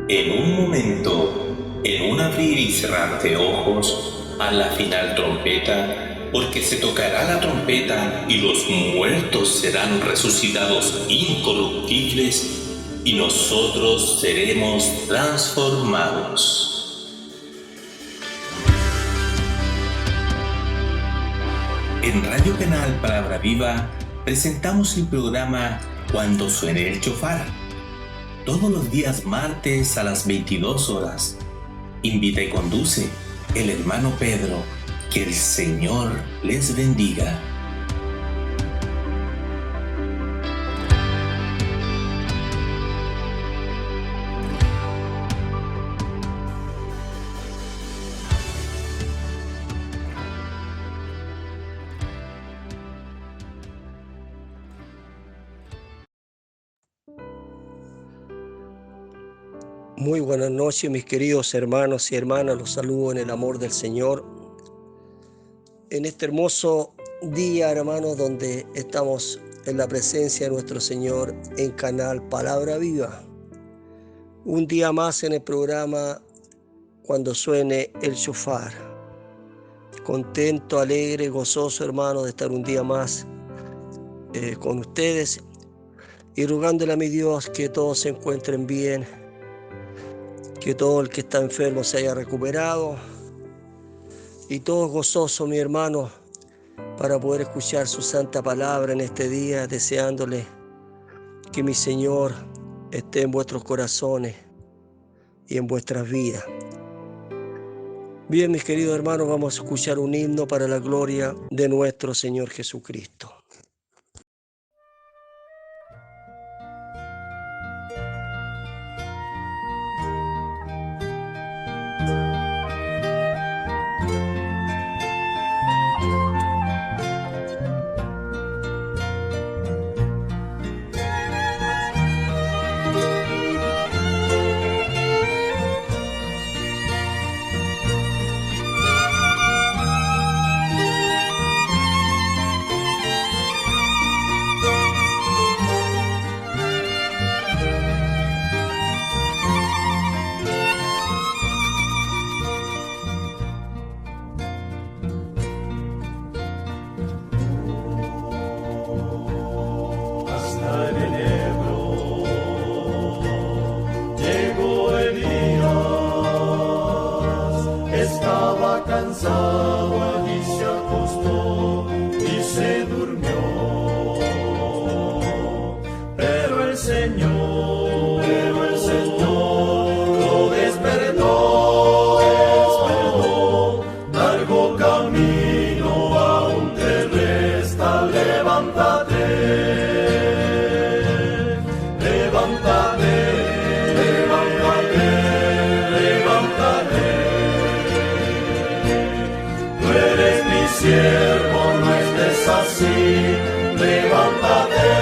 En un momento, en un abrir y cerrar de ojos, a la final trompeta, porque se tocará la trompeta y los muertos serán resucitados incorruptibles y nosotros seremos transformados. En Radio Canal Palabra Viva presentamos el programa Cuando suene el chofar. Todos los días martes a las 22 horas. Invita y conduce el hermano Pedro. Que el Señor les bendiga. Muy buenas noches, mis queridos hermanos y hermanas. Los saludo en el amor del Señor. En este hermoso día, hermanos, donde estamos en la presencia de nuestro Señor en Canal Palabra Viva. Un día más en el programa Cuando suene el shofar. Contento, alegre, gozoso, hermano, de estar un día más con ustedes y rogándole a mi Dios que todos se encuentren bien, que todo el que está enfermo se haya recuperado y todos gozosos, mi hermano, para poder escuchar su santa palabra en este día, deseándole que mi Señor esté en vuestros corazones y en vuestras vidas. Bien, mis queridos hermanos, vamos a escuchar un himno para la gloria de nuestro Señor Jesucristo. Levántate,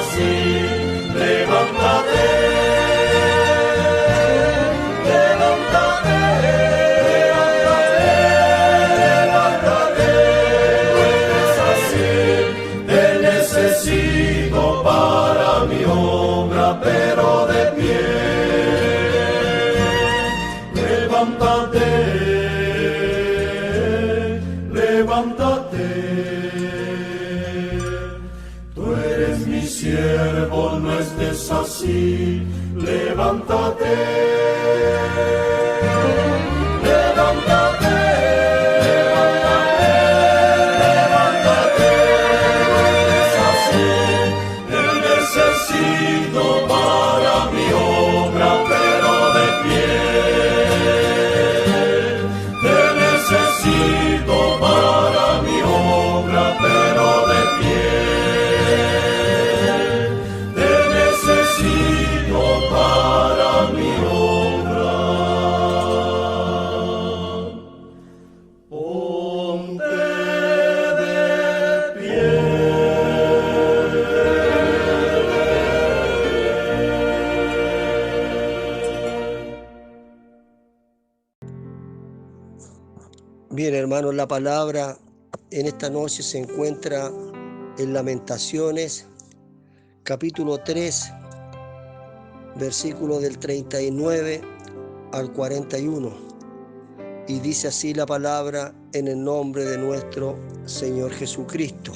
así, levántate, levántate, levántate, tú eres así, te necesito para mi obra, pero de pie. Levántate, levántate, tú eres mi siervo, no estés así, levántate, levántate, levántate, tú eres así, te necesito para mi obra, pero de pie. Necesito para mi obra, pero de pie. Te necesito para mi obra. Ponte de pie. Bien, hermanos, la palabra en esta noche se encuentra en Lamentaciones, capítulo 3, versículo del 39 al 41. Y dice así la palabra en el nombre de nuestro Señor Jesucristo.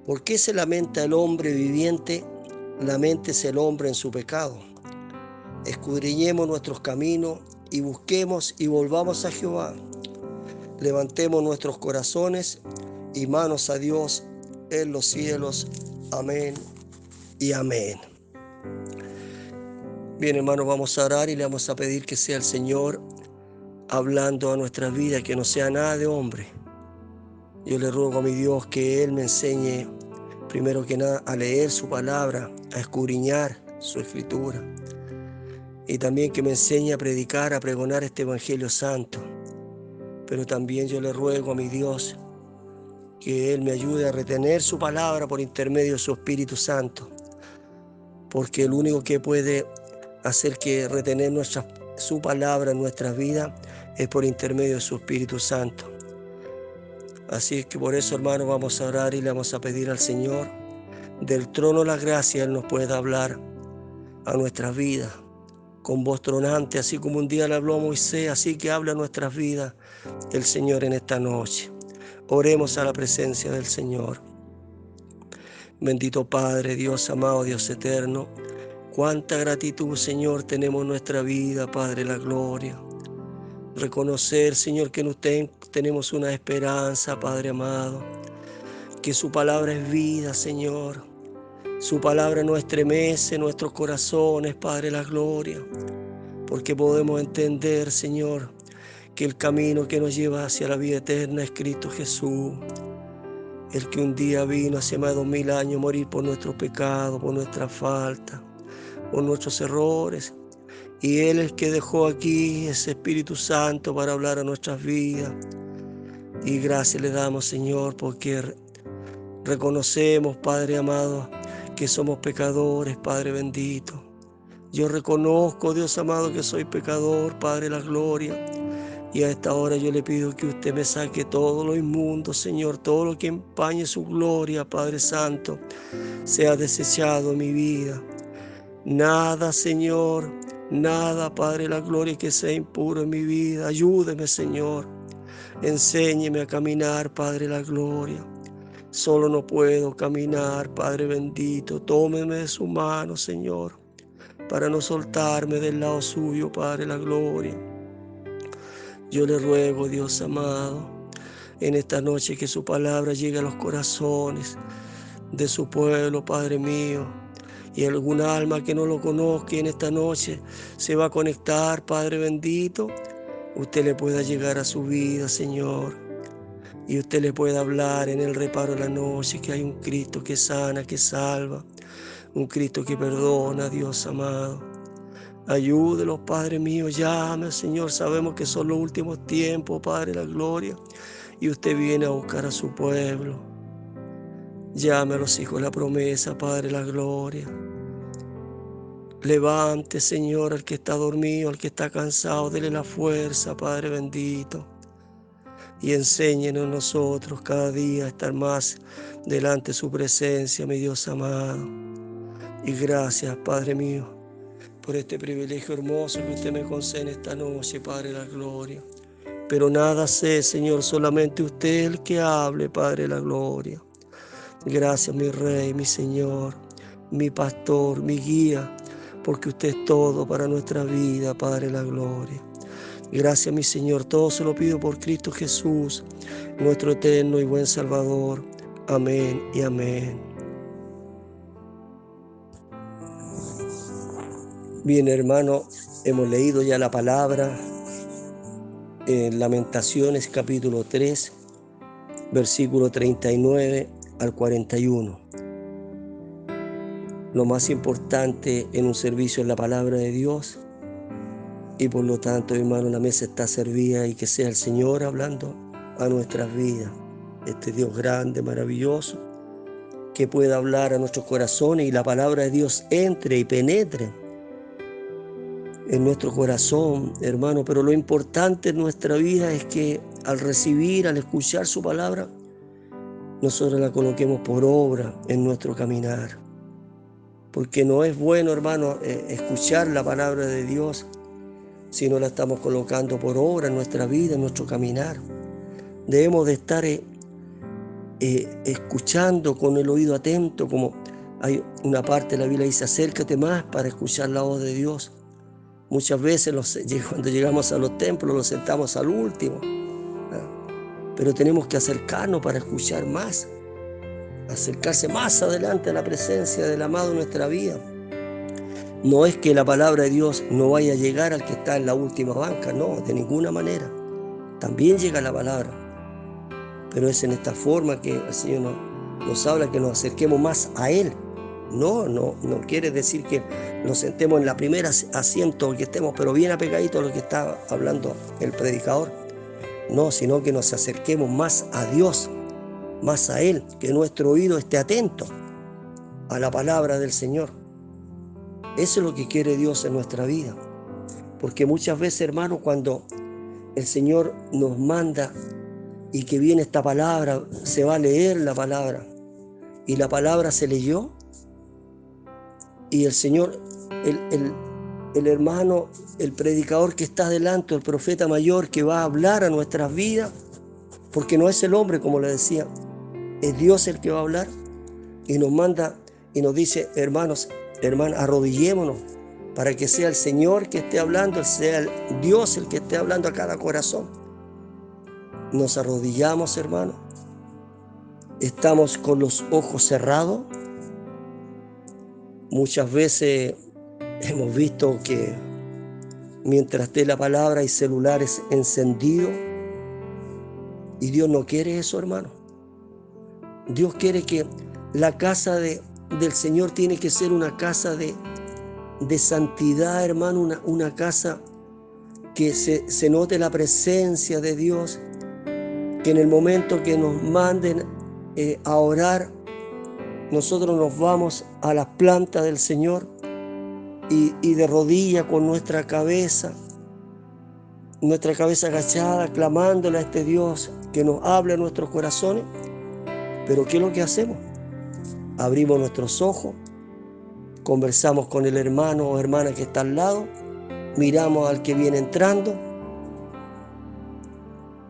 ¿Por qué se lamenta el hombre viviente? Laméntese el hombre en su pecado. Escudriñemos nuestros caminos y busquemos y volvamos a Jehová. Levantemos nuestros corazones y manos a Dios en los cielos. Amén y amén. Bien, hermanos, vamos a orar y le vamos a pedir que sea el Señor hablando a nuestra vida, que no sea nada de hombre. Yo le ruego a mi Dios que Él me enseñe, primero que nada, a leer su palabra, a escudriñar su escritura. Y también que me enseñe a predicar, a pregonar este Evangelio Santo. Pero también yo le ruego a mi Dios que Él me ayude a retener su palabra por intermedio de su Espíritu Santo. Porque el único que puede hacer que retener su palabra en nuestras vidas es por intermedio de su Espíritu Santo. Así es que por eso, hermanos, vamos a orar y le vamos a pedir al Señor del trono de la gracia, Él nos pueda hablar a nuestras vidas con voz tronante, así como un día le habló a Moisés, así que habla a nuestras vidas el Señor en esta noche. Oremos a la presencia del Señor. Bendito Padre, Dios amado, Dios eterno, cuánta gratitud, Señor, tenemos en nuestra vida, Padre, la gloria. Reconocer, Señor, que en usted tenemos una esperanza, Padre amado, que su palabra es vida, Señor. Su palabra nos estremece nuestros corazones, Padre, la gloria, porque podemos entender, Señor, que el camino que nos lleva hacia la vida eterna es Cristo Jesús, el que un día vino hace más de 2000 años a morir por nuestros pecados, por nuestra falta, por nuestros errores. Y Él es el que dejó aquí ese Espíritu Santo para hablar a nuestras vidas. Y gracias le damos, Señor, porque reconocemos, Padre amado, que somos pecadores, Padre bendito. Yo reconozco, Dios amado, que soy pecador, Padre la gloria. Y a esta hora yo le pido que usted me saque todo lo inmundo, Señor, todo lo que empañe su gloria, Padre Santo, sea desechado en mi vida. Nada, Señor, nada, Padre la gloria, que sea impuro en mi vida. Ayúdeme, Señor. Enséñeme a caminar, Padre la gloria. Solo no puedo caminar, Padre bendito. Tómeme de su mano, Señor, para no soltarme del lado suyo, Padre la gloria. Yo le ruego, Dios amado, en esta noche que su palabra llegue a los corazones de su pueblo, Padre mío. Y algún alma que no lo conozca en esta noche se va a conectar, Padre bendito. Usted le pueda llegar a su vida, Señor. Y usted le pueda hablar en el reparo de la noche que hay un Cristo que sana, que salva. Un Cristo que perdona, Dios amado. Ayúdelos, Padre mío, llame, Señor. Sabemos que son los últimos tiempos, Padre, la gloria. Y usted viene a buscar a su pueblo. Llame a los hijos de la promesa, Padre de la gloria. Levante, Señor, al que está dormido, al que está cansado, dele la fuerza, Padre bendito. Y enséñenos nosotros cada día a estar más delante de su presencia, mi Dios amado. Y gracias, Padre mío, por este privilegio hermoso que usted me concede esta noche, Padre de la gloria. Pero nada sé, Señor, solamente usted el que hable, Padre de la gloria. Gracias, mi Rey, mi Señor, mi Pastor, mi guía, porque usted es todo para nuestra vida, Padre de la gloria. Gracias, mi Señor, todo se lo pido por Cristo Jesús, nuestro eterno y buen Salvador. Amén y amén. Bien, hermano, hemos leído ya la palabra en Lamentaciones capítulo 3, versículo 39 al 41. Lo más importante en un servicio es la palabra de Dios, y por lo tanto, hermano, la mesa está servida y que sea el Señor hablando a nuestras vidas. Este Dios grande, maravilloso, que pueda hablar a nuestros corazones y la palabra de Dios entre y penetre en nuestro corazón, hermano. Pero lo importante en nuestra vida es que al recibir, al escuchar su palabra, nosotros la coloquemos por obra en nuestro caminar. Porque no es bueno, hermano, escuchar la palabra de Dios si no la estamos colocando por obra en nuestra vida, en nuestro caminar. Debemos de estar escuchando con el oído atento, como hay una parte de la Biblia dice, acércate más para escuchar la voz de Dios. Muchas veces cuando llegamos a los templos los sentamos al último, pero tenemos que acercarnos para escuchar más, acercarse más adelante a la presencia del amado en nuestra vida. No es que la palabra de Dios no vaya a llegar al que está en la última banca, no, de ninguna manera. También llega la palabra, pero es en esta forma que el Señor nos habla, que nos acerquemos más a Él. No quiere decir que nos sentemos en la primera asiento, que estemos pero bien apegaditos a lo que está hablando el predicador. No, sino que nos acerquemos más a Dios, más a Él, que nuestro oído esté atento a la palabra del Señor. Eso es lo que quiere Dios en nuestra vida. Porque muchas veces, hermano, cuando el Señor nos manda y que viene esta palabra, se va a leer la palabra, y la palabra se leyó, y el Señor, el hermano, el predicador que está delante, el profeta mayor que va a hablar a nuestras vidas, porque no es el hombre, como le decía, es Dios el que va a hablar, y nos manda y nos dice, hermanos, hermanas, arrodillémonos para que sea el Señor que esté hablando, sea el Dios el que esté hablando a cada corazón. Nos arrodillamos, hermano, estamos con los ojos cerrados. Muchas veces hemos visto que mientras esté la palabra hay celulares encendidos, y Dios no quiere eso, hermano. Dios quiere que la casa del Señor tiene que ser una casa de santidad, hermano, una casa que se note la presencia de Dios, que en el momento que nos manden a orar, nosotros nos vamos a las plantas del Señor y de rodillas con nuestra cabeza agachada, clamándole a este Dios que nos habla en nuestros corazones. Pero ¿qué es lo que hacemos? Abrimos nuestros ojos, conversamos con el hermano o hermana que está al lado, miramos al que viene entrando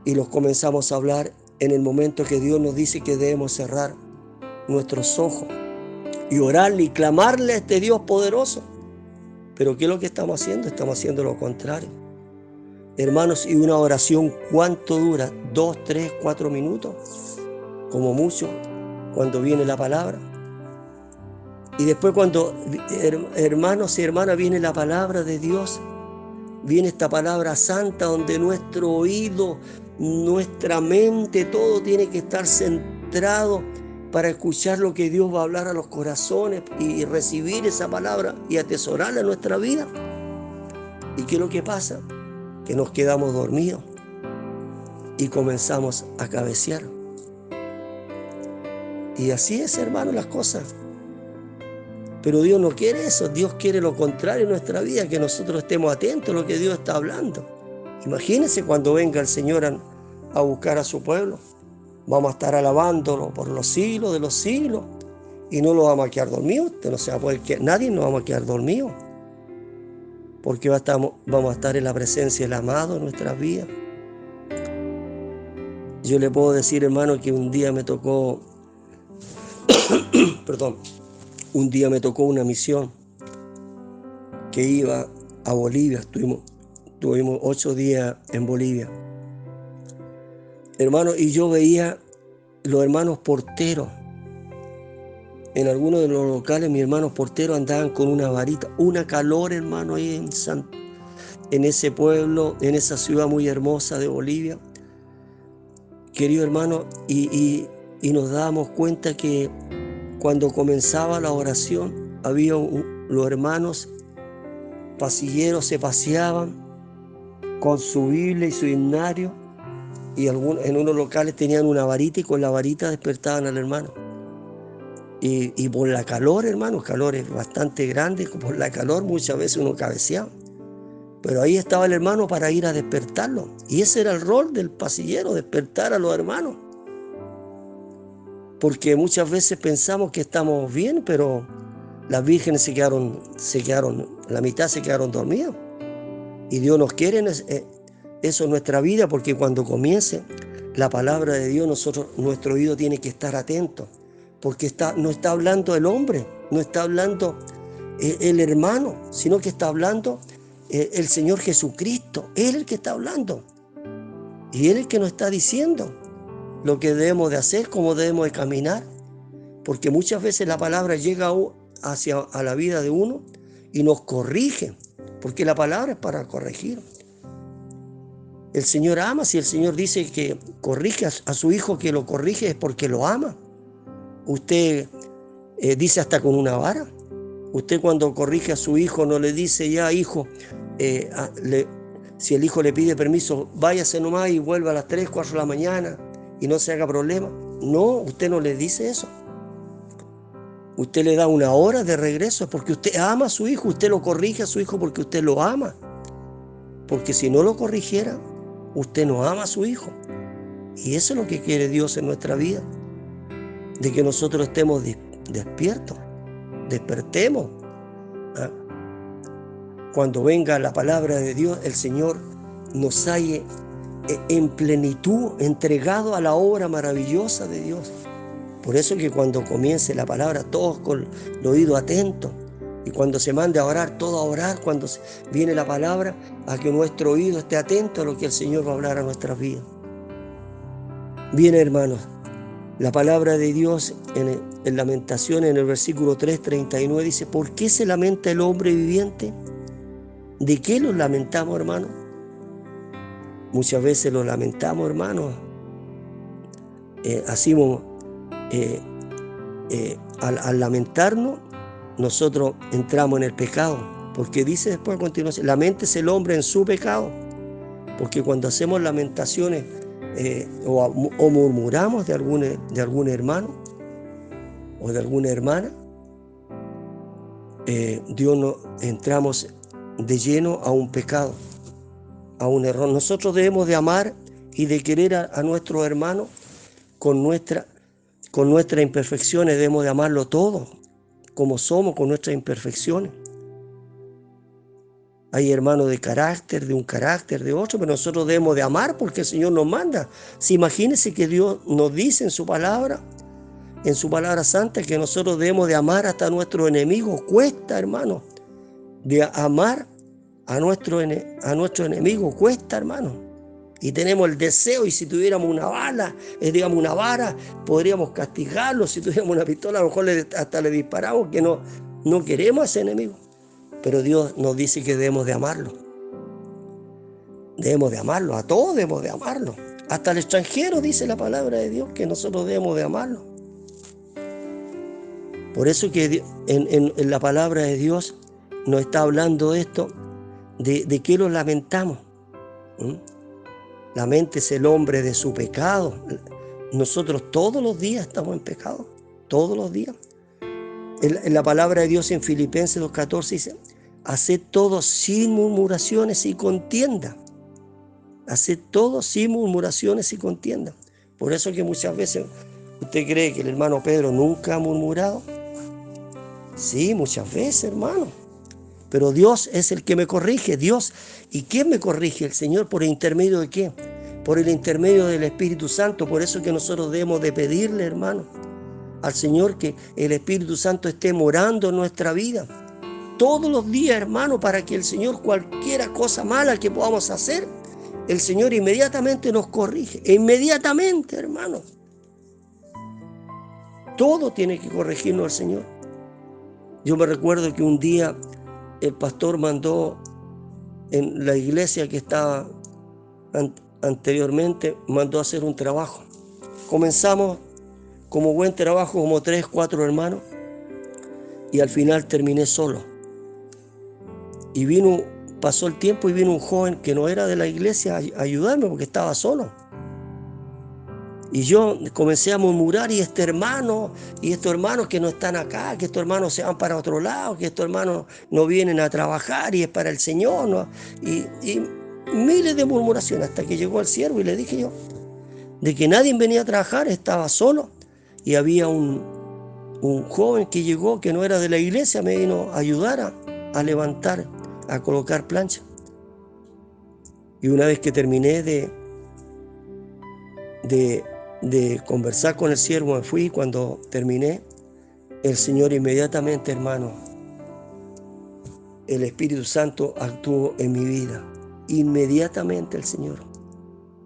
y los comenzamos a hablar en el momento que Dios nos dice que debemos cerrar nuestros ojos y orarle y clamarle a este Dios poderoso. Pero ¿qué es lo que estamos haciendo? Estamos haciendo lo contrario. Hermanos, y una oración, ¿cuánto dura? 2, 3, 4 minutos, como mucho, cuando viene la palabra. Y después cuando, hermanos y hermanas, viene la palabra de Dios, viene esta palabra santa donde nuestro oído, nuestra mente, todo tiene que estar centrado para escuchar lo que Dios va a hablar a los corazones y recibir esa palabra y atesorarla en nuestra vida. ¿Y qué es lo que pasa? Que nos quedamos dormidos y comenzamos a cabecear. Y así es, hermano, las cosas. Pero Dios no quiere eso. Dios quiere lo contrario en nuestra vida, que nosotros estemos atentos a lo que Dios está hablando. Imagínense cuando venga el Señor a buscar a su pueblo. Vamos a estar alabándolo por los siglos de los siglos. Y no lo vamos a quedar dormidos. Usted no se va a poder quedar, nadie nos vamos a quedar dormidos. Porque vamos a estar en la presencia del amado en nuestras vidas. Yo le puedo decir, hermano, que un día me tocó, un día me tocó una misión que iba a Bolivia. Tuvimos 8 días en Bolivia. Hermano, y yo veía los hermanos porteros. En algunos de los locales, mis hermanos porteros andaban con una varita, una calor, hermano, ahí en ese pueblo, en esa ciudad muy hermosa de Bolivia. Querido hermano, y nos dábamos cuenta que cuando comenzaba la oración, había los hermanos pasilleros se paseaban con su Biblia y su himnario, y en unos locales tenían una varita y con la varita despertaban al hermano. Y por la calor, hermano, calor es bastante grande, por la calor muchas veces uno cabeceaba. Pero ahí estaba el hermano para ir a despertarlo. Y ese era el rol del pasillero, despertar a los hermanos. Porque muchas veces pensamos que estamos bien, pero las vírgenes la mitad se quedaron dormidos. Y Dios nos quiere eso en nuestra vida, porque cuando comience la palabra de Dios, nuestro oído tiene que estar atento. Porque no está hablando el hombre, no está hablando el hermano, sino que está hablando el Señor Jesucristo. Él es el que está hablando. Y Él es el que nos está diciendo lo que debemos de hacer, cómo debemos de caminar. Porque muchas veces la palabra llega a la vida de uno y nos corrige. Porque la palabra es para corregir. El Señor ama. Si el Señor dice que corrige a su hijo, que lo corrige, es porque lo ama. Usted dice hasta con una vara. Usted cuando corrige a su hijo no le dice, ya hijo, si el hijo le pide permiso, váyase nomás y vuelva a las 3, 4 de la mañana y no se haga problema. No, usted no le dice eso. Usted le da una hora de regreso porque usted ama a su hijo. Usted lo corrige a su hijo porque usted lo ama. Porque si no lo corrigiera, usted no ama a su hijo. Y eso es lo que quiere Dios en nuestra vida. De que nosotros estemos despiertos, despertemos. Cuando venga la palabra de Dios, el Señor nos halle en plenitud, entregado a la obra maravillosa de Dios. Por eso que cuando comience la palabra, todos con el oído atento, y cuando se mande a orar, todos a orar, cuando viene la palabra, a que nuestro oído esté atento a lo que el Señor va a hablar a nuestras vidas. Bien, hermanos. La palabra de Dios en Lamentaciones, en el versículo 3:39, dice: ¿por qué se lamenta el hombre viviente? ¿De qué nos lamentamos, hermano? Muchas veces lo lamentamos, hermano. Al lamentarnos, nosotros entramos en el pecado. Porque dice después a continuación: laméntese el hombre en su pecado. Porque cuando hacemos lamentaciones, o murmuramos de algún hermano o de alguna hermana, entramos de lleno a un pecado, a un error. Nosotros debemos de amar y de querer a nuestros hermanos con nuestras imperfecciones. Debemos de amarlo todo como somos, con nuestras imperfecciones. Hay hermanos de un carácter, de otro, pero nosotros debemos de amar porque el Señor nos manda. Si imagínense que Dios nos dice en su palabra santa, que nosotros debemos de amar hasta a nuestros enemigos. Cuesta, hermano, de amar a nuestro enemigo, cuesta, hermano. Y tenemos el deseo, y si tuviéramos una vara, podríamos castigarlo. Si tuviéramos una pistola, a lo mejor hasta le disparamos, que no queremos a ese enemigo. Pero Dios nos dice que debemos de amarlo. Debemos de amarlo, a todos debemos de amarlo. Hasta al extranjero dice la palabra de Dios que nosotros debemos de amarlo. Por eso que en la palabra de Dios nos está hablando esto, de qué lo lamentamos. Laméntese el hombre de su pecado. Nosotros todos los días estamos en pecado. todos los días. En la palabra de Dios en Filipenses 2:14 dice, haced todo sin murmuraciones y contienda. Haced todo sin murmuraciones y contienda. Por eso que muchas veces usted cree que el hermano Pedro nunca ha murmurado. Sí, muchas veces, hermano. Pero Dios es el que me corrige. Dios. ¿Y quién me corrige? El Señor. ¿Por el intermedio de qué? Por el intermedio del Espíritu Santo. Por eso que nosotros debemos de pedirle, hermano, al Señor que el Espíritu Santo esté morando en nuestra vida. Todos los días, hermano, para que el Señor, cualquier cosa mala que podamos hacer, el Señor inmediatamente nos corrige. Inmediatamente, hermano. Todo tiene que corregirnos el Señor. Yo me recuerdo que un día el pastor mandó en la iglesia que estaba anteriormente, mandó a hacer un trabajo. Comenzamos como buen trabajo, como 3, 4 hermanos, y al final terminé solo. Y pasó el tiempo y vino un joven que no era de la iglesia a ayudarme porque estaba solo. Y yo comencé a murmurar, y estos hermanos que no están acá, que estos hermanos se van para otro lado, que estos hermanos no vienen a trabajar y es para el Señor, ¿no? Y miles de murmuraciones, hasta que llegó el siervo y le dije yo, de que nadie venía a trabajar, estaba solo, y había un joven que llegó, que no era de la iglesia, me vino a ayudar a levantar, a colocar plancha. Y una vez que terminé de conversar con el siervo, me fui. Cuando terminé, el Señor inmediatamente, hermano, el Espíritu Santo actuó en mi vida. Inmediatamente el Señor.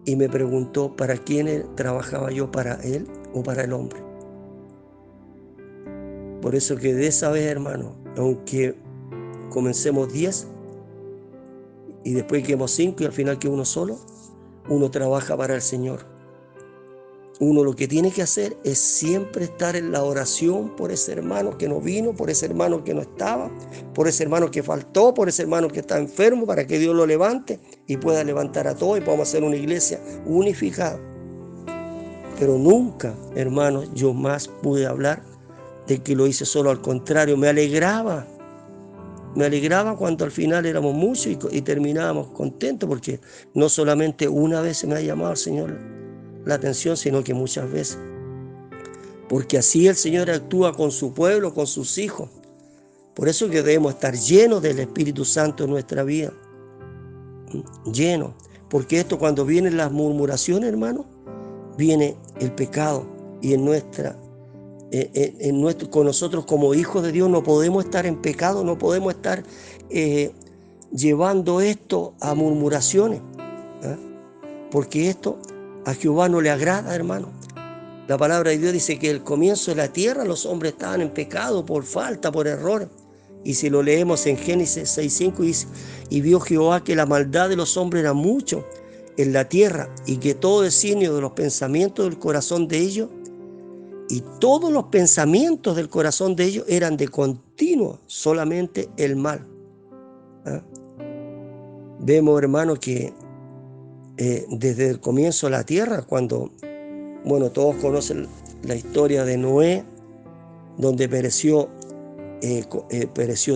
Y me preguntó, ¿para quién trabajaba yo? ¿Para Él o para el hombre? Por eso que de esa vez, hermano, aunque comencemos 10 y después quedemos 5 y al final que uno solo, uno trabaja para el Señor. Uno lo que tiene que hacer es siempre estar en la oración por ese hermano que no vino, por ese hermano que no estaba, por ese hermano que faltó, por ese hermano que está enfermo, para que Dios lo levante y pueda levantar a todos y podamos hacer una iglesia unificada. Pero nunca, hermanos, yo más pude hablar de que lo hice solo. Al contrario, me alegraba cuando al final éramos muchos y terminábamos contentos, porque no solamente una vez me ha llamado el Señor la atención, sino que muchas veces. Porque así el Señor actúa con su pueblo, con sus hijos. Por eso que debemos estar llenos del Espíritu Santo en nuestra vida. Llenos. Porque esto, cuando vienen las murmuraciones, hermano, viene el pecado. Y con nosotros como hijos de Dios no podemos estar en pecado, no podemos estar llevando esto a murmuraciones. Porque esto a Jehová no le agrada, hermano. La palabra de Dios dice que al comienzo de la tierra los hombres estaban en pecado por falta, por errores. Y si lo leemos en Génesis 6:5 dice, y vio Jehová que la maldad de los hombres era mucho en la tierra, y que todo designio de los pensamientos del corazón de ellos, y todos los pensamientos del corazón de ellos eran de continuo, solamente el mal. Vemos, hermano, que desde el comienzo de la tierra, cuando, todos conocen la historia de Noé, donde pereció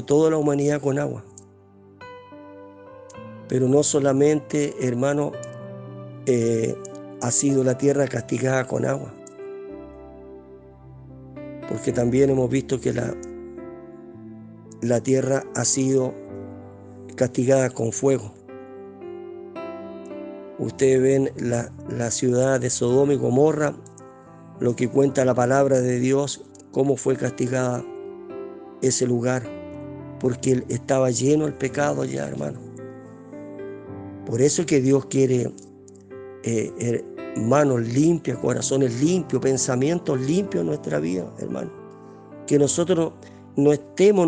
toda la humanidad con agua. Pero no solamente, hermano, ha sido la tierra castigada con agua, porque también hemos visto que la tierra ha sido castigada con fuego. Ustedes ven la ciudad de Sodoma y Gomorra, lo que cuenta la palabra de Dios, cómo fue castigada ese lugar, porque estaba lleno el pecado allá, hermano. Por eso que Dios quiere manos limpias, corazones limpios, pensamientos limpios en nuestra vida, hermano. Que nosotros no entremos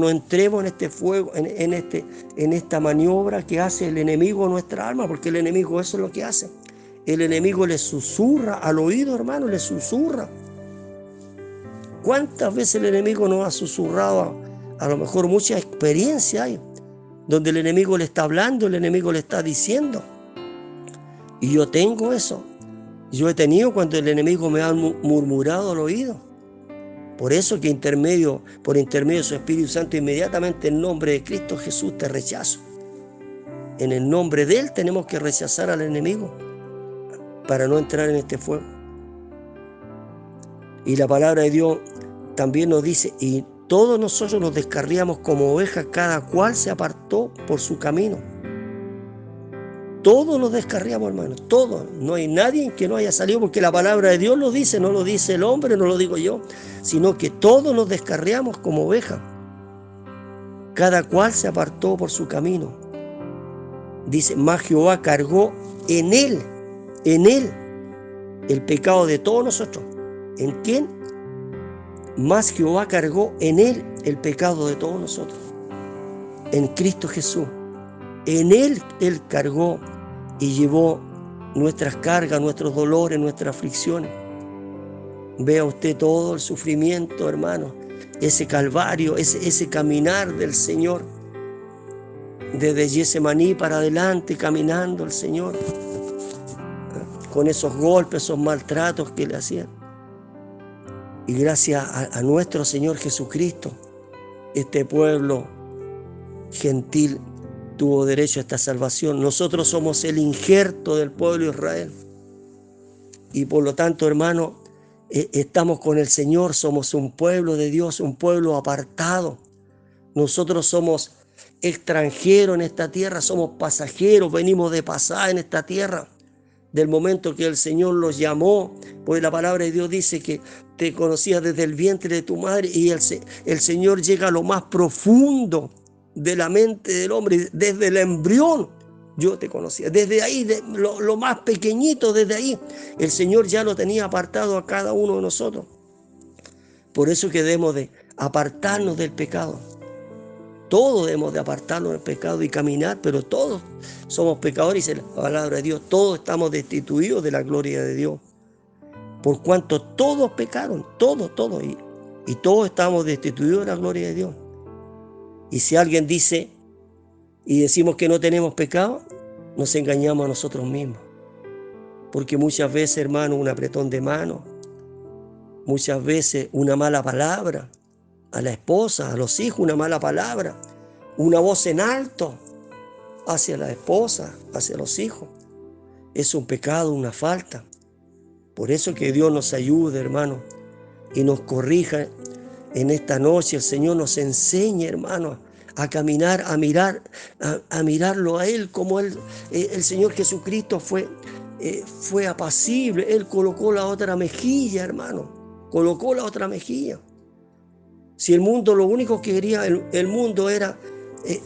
en este fuego, en esta maniobra que hace el enemigo a nuestra alma, porque el enemigo eso es lo que hace. El enemigo le susurra al oído, hermano, le susurra. ¿Cuántas veces el enemigo nos ha susurrado? A lo mejor mucha experiencia hay, donde el enemigo le está hablando, el enemigo le está diciendo. Y yo tengo eso. Yo he tenido cuando el enemigo me ha murmurado al oído. Por eso que por intermedio de su Espíritu Santo, inmediatamente en nombre de Cristo Jesús te rechazo. En el nombre de Él tenemos que rechazar al enemigo para no entrar en este fuego. Y la palabra de Dios también nos dice, y todos nosotros nos descarriamos como ovejas, cada cual se apartó por su camino. Todos nos descarriamos, hermanos, todos. No hay nadie que no haya salido, porque la palabra de Dios lo dice, no lo dice el hombre, no lo digo yo, sino que todos nos descarriamos como ovejas. Cada cual se apartó por su camino. Dice, mas Jehová cargó en él, el pecado de todos nosotros. ¿En quién? Mas Jehová cargó en él el pecado de todos nosotros. En Cristo Jesús. En él cargó y llevó nuestras cargas, nuestros dolores, nuestras aflicciones. Vea usted todo el sufrimiento, hermano, ese calvario, ese caminar del Señor. Desde Getsemaní para adelante, caminando el Señor, con esos golpes, esos maltratos que le hacían. Y gracias a nuestro Señor Jesucristo, este pueblo gentil tuvo derecho a esta salvación. Nosotros somos el injerto del pueblo de Israel. Y por lo tanto, hermano, estamos con el Señor, somos un pueblo de Dios, un pueblo apartado. Nosotros somos extranjeros en esta tierra, somos pasajeros, venimos de pasada en esta tierra. Del momento que el Señor los llamó, pues la palabra de Dios dice que te conocía desde el vientre de tu madre, y el Señor llega a lo más profundo de la mente del hombre, desde el embrión. Yo te conocía, desde ahí, lo más pequeñito, desde ahí, el Señor ya lo tenía apartado a cada uno de nosotros. Por eso que debemos de apartarnos del pecado. Todos debemos de apartarnos del pecado y caminar, pero todos somos pecadores, dice la palabra de Dios. Todos estamos destituidos de la gloria de Dios. Por cuanto todos pecaron, todos, y todos estamos destituidos de la gloria de Dios. Y si alguien dice y decimos que no tenemos pecado, nos engañamos a nosotros mismos. Porque muchas veces, hermano, un apretón de mano, muchas veces una mala palabra, a la esposa, a los hijos, una mala palabra, una voz en alto hacia la esposa, hacia los hijos, es un pecado, una falta. Por eso que Dios nos ayude, hermano, y nos corrija en esta noche. El Señor nos enseñe, hermano, a caminar, a mirarlo a Él, como el Señor Jesucristo fue apacible. Él colocó la otra mejilla, hermano, colocó la otra mejilla. Si el mundo, lo único que quería el mundo era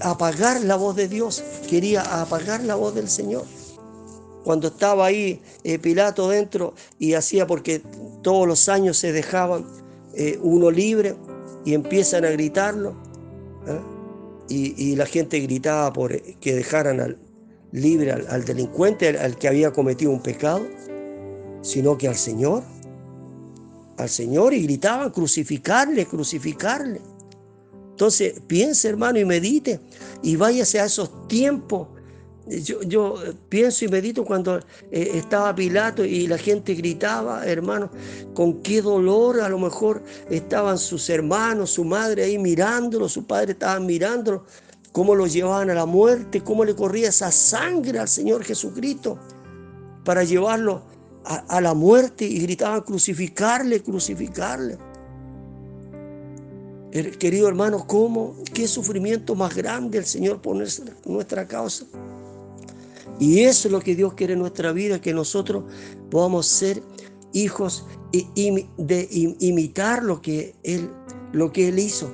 apagar la voz de Dios, quería apagar la voz del Señor. Cuando estaba ahí Pilato dentro y hacía, porque todos los años se dejaban uno libre y empiezan a gritarlo, y la gente gritaba por que dejaran libre al delincuente, al que había cometido un pecado, sino que al Señor, y gritaban crucificarle. Entonces piense, hermano, y medite, y váyase a esos tiempos. Yo pienso y medito cuando estaba Pilato y la gente gritaba, hermano, con qué dolor. A lo mejor estaban sus hermanos, su madre ahí mirándolo, su padre estaban mirándolo, cómo lo llevaban a la muerte, cómo le corría esa sangre al Señor Jesucristo para llevarlo a la muerte, y gritaban crucificarle. Querido hermano, qué sufrimiento más grande el Señor por nuestra causa. Y eso es lo que Dios quiere en nuestra vida, que nosotros podamos ser hijos de imitar lo que Él hizo.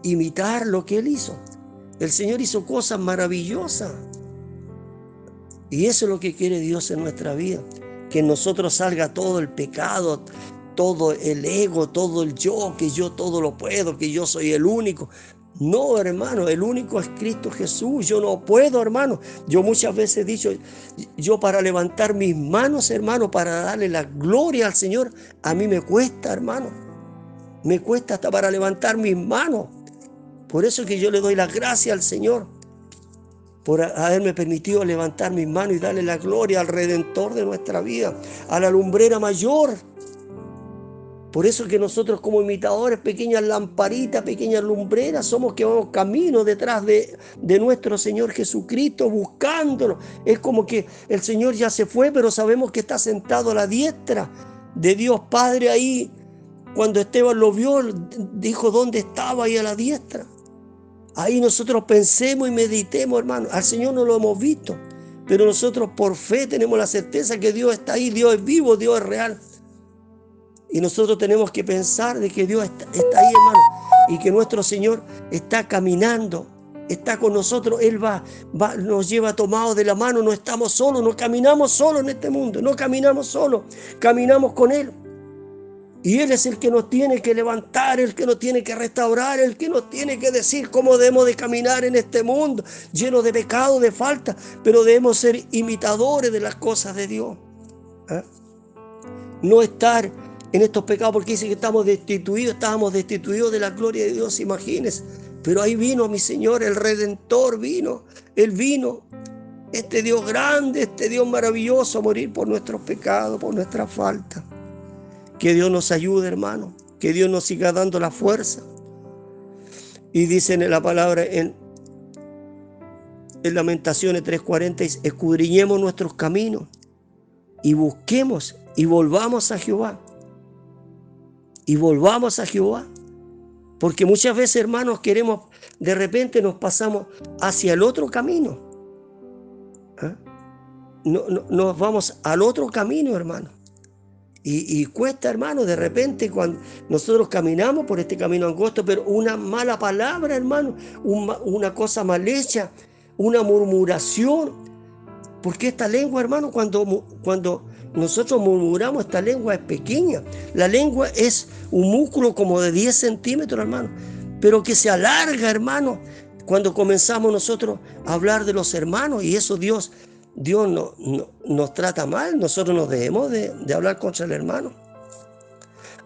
Imitar lo que Él hizo. El Señor hizo cosas maravillosas. Y eso es lo que quiere Dios en nuestra vida. Que en nosotros salga todo el pecado, todo el ego, todo el yo, que yo todo lo puedo, que yo soy el único. No, hermano, el único es Cristo Jesús. Yo no puedo, hermano. Yo muchas veces he dicho, yo para levantar mis manos, hermano, para darle la gloria al Señor, a mí me cuesta, hermano. Me cuesta hasta para levantar mis manos. Por eso es que yo le doy las gracias al Señor por haberme permitido levantar mis manos y darle la gloria al Redentor de nuestra vida, a la lumbrera mayor. Por eso que nosotros como imitadores, pequeñas lamparitas, pequeñas lumbreras, somos que vamos camino detrás de nuestro Señor Jesucristo, buscándolo. Es como que el Señor ya se fue, pero sabemos que está sentado a la diestra de Dios Padre ahí. Cuando Esteban lo vio, dijo dónde estaba ahí a la diestra. Ahí nosotros pensemos y meditemos, hermano. Al Señor no lo hemos visto, pero nosotros por fe tenemos la certeza que Dios está ahí, Dios es vivo, Dios es real. Y nosotros tenemos que pensar de que Dios está ahí, hermano, y que nuestro Señor está caminando, está con nosotros. Él nos lleva tomados de la mano, no estamos solos, no caminamos solos en este mundo, no caminamos solos, caminamos con Él. Y Él es el que nos tiene que levantar, el que nos tiene que restaurar, el que nos tiene que decir cómo debemos de caminar en este mundo, lleno de pecado, de falta, pero debemos ser imitadores de las cosas de Dios. No estar en estos pecados, porque dice que estábamos destituidos de la gloria de Dios, imagínense. Pero ahí vino mi Señor, el Redentor vino, Él vino, este Dios grande, este Dios maravilloso, a morir por nuestros pecados, por nuestra falta. Que Dios nos ayude, hermano, que Dios nos siga dando la fuerza. Y dice en la palabra, en Lamentaciones 3:40, escudriñemos nuestros caminos y busquemos y volvamos a Jehová. Y volvamos a Jehová. Porque muchas veces, hermanos, de repente nos pasamos hacia el otro camino. Nos vamos al otro camino, hermano. Y cuesta, hermano, de repente cuando nosotros caminamos por este camino angosto, pero una mala palabra, hermano, una cosa mal hecha, una murmuración. Porque esta lengua, hermano, cuando nosotros murmuramos, esta lengua es pequeña. La lengua es un músculo como de 10 centímetros, hermano, pero que se alarga, hermano, cuando comenzamos nosotros a hablar de los hermanos. Y eso Dios nos trata mal. Nosotros nos debemos de hablar contra el hermano.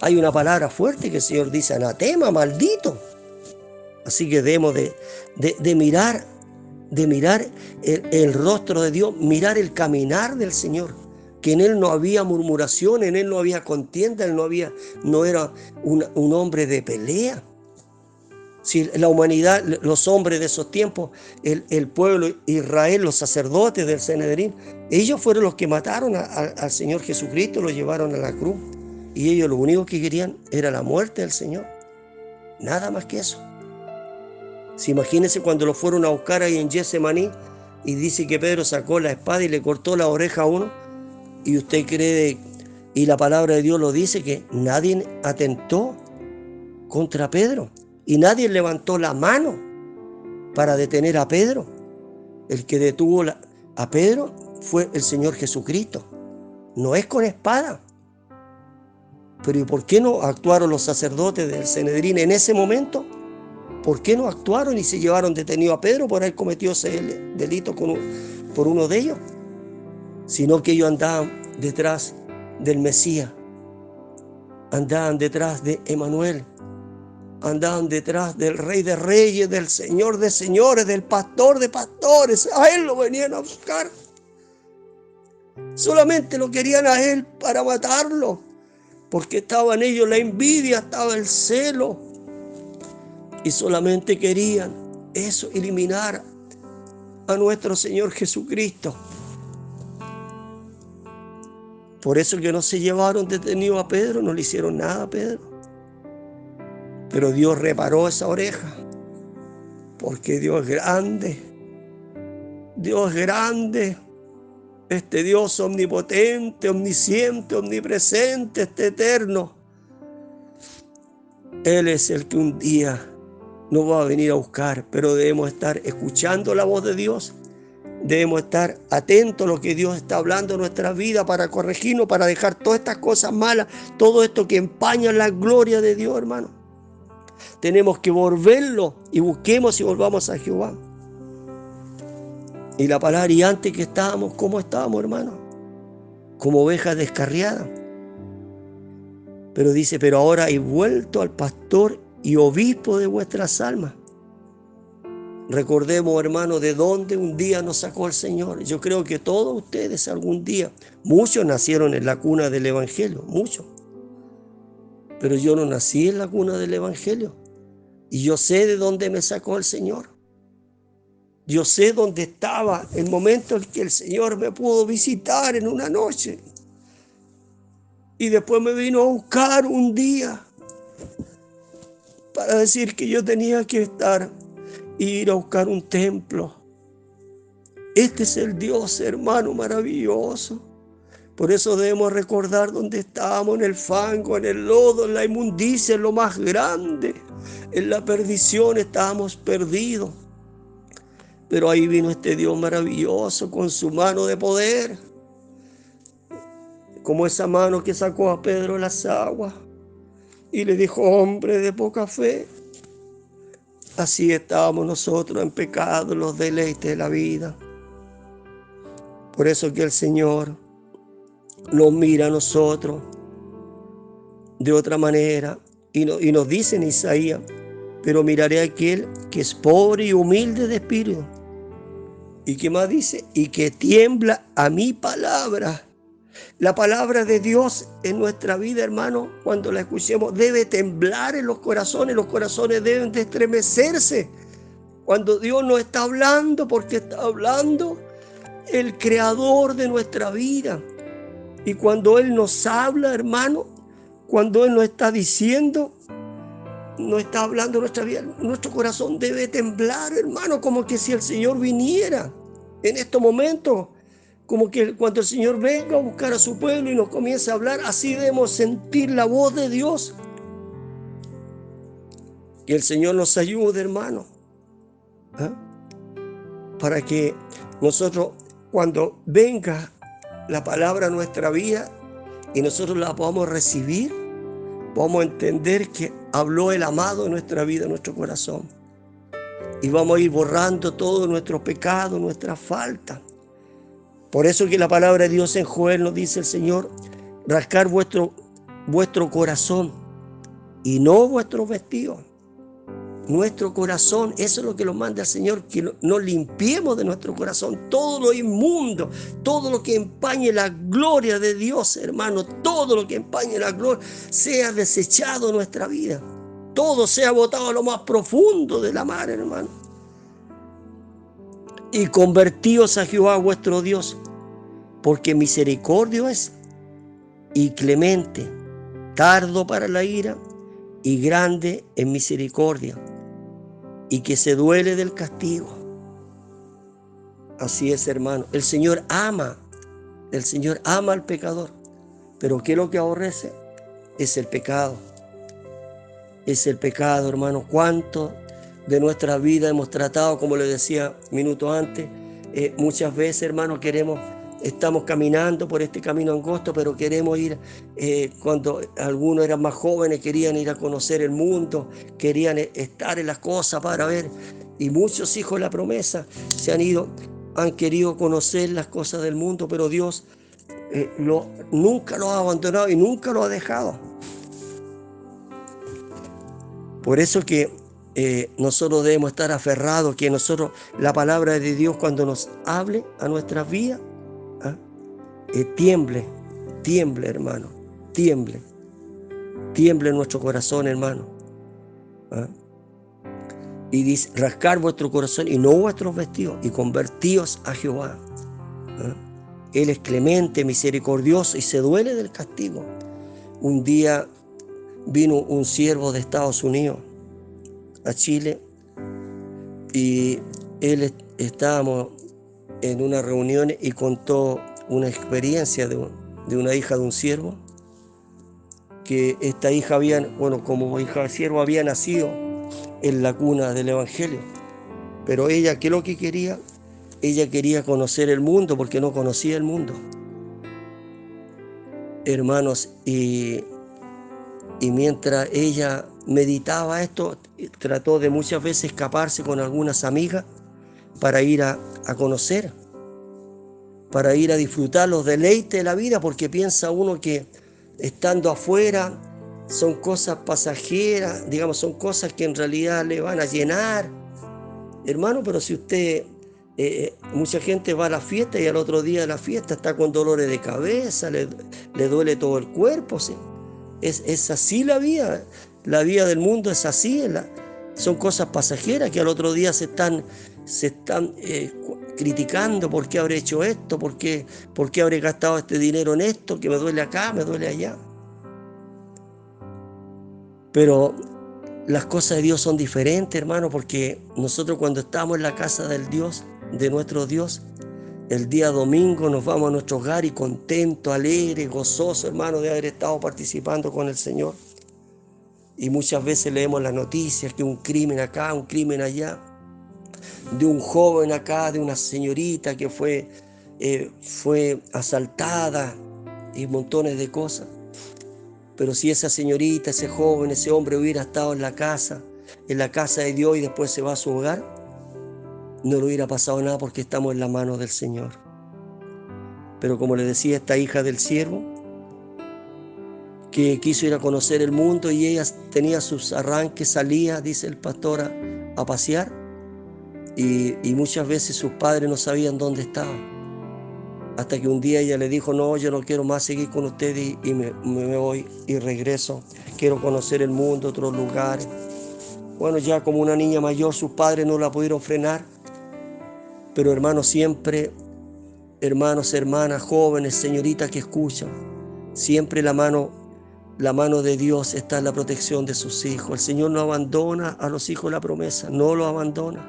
Hay una palabra fuerte que el Señor dice: anatema, maldito. Así que debemos de mirar el rostro de Dios, mirar el caminar del Señor, que en Él no había murmuración, en Él no había contienda, Él no era un hombre de pelea. Si la humanidad, los hombres de esos tiempos, el pueblo Israel, los sacerdotes del Sanedrín, ellos fueron los que mataron al Señor Jesucristo, lo llevaron a la cruz, y ellos lo único que querían era la muerte del Señor, nada más que eso. Si imagínense cuando lo fueron a buscar ahí en Getsemaní, y dice que Pedro sacó la espada y le cortó la oreja a uno, y usted cree, y la palabra de Dios lo dice, que nadie atentó contra Pedro. Y nadie levantó la mano para detener a Pedro. El que detuvo a Pedro fue el Señor Jesucristo. No es con espada. Pero ¿y por qué no actuaron los sacerdotes del Sanedrín en ese momento? ¿Por qué no actuaron y se llevaron detenido a Pedro por haber cometido ese delito por uno de ellos? Sino que ellos andaban detrás del Mesías. Andaban detrás de Emanuel. Andaban detrás del Rey de Reyes, del Señor de Señores, del Pastor de Pastores. A Él lo venían a buscar. Solamente lo querían a Él para matarlo, porque estaba en ellos la envidia, estaba el celo, y solamente querían eso, eliminar a nuestro Señor Jesucristo. Por eso que no se llevaron detenido a Pedro, no le hicieron nada a Pedro. Pero Dios reparó esa oreja, porque Dios es grande. Dios es grande. Este Dios omnipotente, omnisciente, omnipresente, este eterno. Él es el que un día nos va a venir a buscar, pero debemos estar escuchando la voz de Dios. Debemos estar atentos a lo que Dios está hablando en nuestra vida para corregirnos, para dejar todas estas cosas malas, todo esto que empaña la gloria de Dios, hermano. Tenemos que volverlo y busquemos y volvamos a Jehová. Y la palabra, y antes que estábamos, ¿cómo estábamos, hermano? Como ovejas descarriadas. Pero dice, pero ahora he vuelto al pastor y obispo de vuestras almas. Recordemos, hermano, de dónde un día nos sacó el Señor. Yo creo que todos ustedes algún día, muchos nacieron en la cuna del Evangelio, muchos. pero yo no nací en la cuna del Evangelio. Y yo sé de dónde me sacó el Señor. Yo sé dónde estaba el momento en que el Señor me pudo visitar en una noche. Y después me vino a buscar un día para decir que yo tenía que ir a buscar un templo. Este es el Dios, hermano, maravilloso. Por eso debemos recordar dónde estábamos, en el fango, en el lodo, en la inmundicia, en lo más grande. En la perdición estábamos perdidos. Pero ahí vino este Dios maravilloso con su mano de poder. Como esa mano que sacó a Pedro de las aguas. Y le dijo, hombre de poca fe. Así estábamos nosotros en pecado, en los deleites de la vida. Por eso que el Señor nos mira a nosotros de otra manera. Y nos dice en Isaías, pero miraré a aquel que es pobre y humilde de espíritu. ¿Y qué más dice? Y que tiembla a mi palabra. La palabra de Dios en nuestra vida, hermano, cuando la escuchemos, debe temblar en los corazones deben de estremecerse. Cuando Dios nos está hablando, porque está hablando el creador de nuestra vida. Y cuando Él nos habla, hermano, cuando Él nos está diciendo, nos está hablando de nuestra vida, nuestro corazón debe temblar, hermano, como que si el Señor viniera en estos momentos. Como que cuando el Señor venga a buscar a su pueblo y nos comienza a hablar, así debemos sentir la voz de Dios. Que el Señor nos ayude, hermano, para que nosotros, cuando venga la palabra a nuestra vida y nosotros la podamos recibir, vamos a entender que habló el amado en nuestra vida, en nuestro corazón. Y vamos a ir borrando todos nuestros pecados, nuestras faltas. Por eso que la palabra de Dios en Joel nos dice el Señor, rascar vuestro corazón y no vuestros vestidos. Nuestro corazón, eso es lo que nos manda el Señor, que nos limpiemos de nuestro corazón todo lo inmundo, todo lo que empañe la gloria de Dios, hermano, todo lo que empañe la gloria sea desechado en nuestra vida. Todo sea botado a lo más profundo de la mar, hermano. Y convertíos a Jehová vuestro Dios, porque misericordioso es y clemente, tardo para la ira y grande en misericordia, y que se duele del castigo. Así es, hermano. El Señor ama al pecador, pero ¿qué es lo que aborrece? Es el pecado. Es el pecado, hermano. ¿Cuánto de nuestra vida hemos tratado, como le decía minutos antes, muchas veces, hermano, estamos caminando por este camino angosto, pero queremos ir, cuando algunos eran más jóvenes, querían ir a conocer el mundo, querían estar en las cosas para ver, y muchos hijos de la promesa han querido conocer las cosas del mundo, pero Dios nunca los ha abandonado y nunca los ha dejado. Por eso que nosotros debemos estar aferrados, que nosotros, la palabra de Dios, cuando nos hable a nuestras vidas, tiemble, hermano, tiemble en nuestro corazón, hermano. Y dice, rascar vuestro corazón y no vuestros vestidos, y convertíos a Jehová. Él es clemente, misericordioso y se duele del castigo. Un día vino un siervo de Estados Unidos a Chile y estábamos en una reunión y contó una experiencia de una hija de un siervo, que esta hija como hija de siervo había nacido en la cuna del Evangelio, pero ella, ¿qué es lo que quería? Ella quería conocer el mundo porque no conocía el mundo, hermanos, y mientras ella meditaba esto, trató de muchas veces escaparse con algunas amigas para ir a conocer, para ir a disfrutar los deleites de la vida, porque piensa uno que estando afuera son cosas pasajeras, digamos, son cosas que en realidad le van a llenar. Hermano, pero si usted, mucha gente va a la fiesta y al otro día de la fiesta está con dolores de cabeza, le duele todo el cuerpo, ¿sí? Es así la vida del mundo es así, son cosas pasajeras que al otro día se están criticando. ¿Por qué habré hecho esto? ¿Por qué habré gastado este dinero en esto? Que me duele acá, me duele allá. Pero las cosas de Dios son diferentes, hermano, porque nosotros cuando estamos en la casa de nuestro Dios, el día domingo nos vamos a nuestro hogar y contentos, alegres, gozosos, hermano, de haber estado participando con el Señor. Y muchas veces leemos las noticias que un crimen acá, un crimen allá, de un joven acá, de una señorita que fue asaltada y montones de cosas. Pero si esa señorita, ese joven, ese hombre hubiera estado en la casa de Dios y después se va a su hogar, no le hubiera pasado nada porque estamos en la mano del Señor. Pero como le decía esta hija del siervo, que quiso ir a conocer el mundo y ella tenía sus arranques, salía, dice el pastor, a pasear y muchas veces sus padres no sabían dónde estaba. Hasta que un día ella le dijo, no, yo no quiero más seguir con usted y me voy y regreso. Quiero conocer el mundo, otros lugares. Bueno, ya como una niña mayor, sus padres no la pudieron frenar. Pero hermanos, siempre, hermanos, hermanas, jóvenes, señoritas que escuchan, siempre la mano de Dios está en la protección de sus hijos. El Señor no abandona a los hijos la promesa, no lo abandona.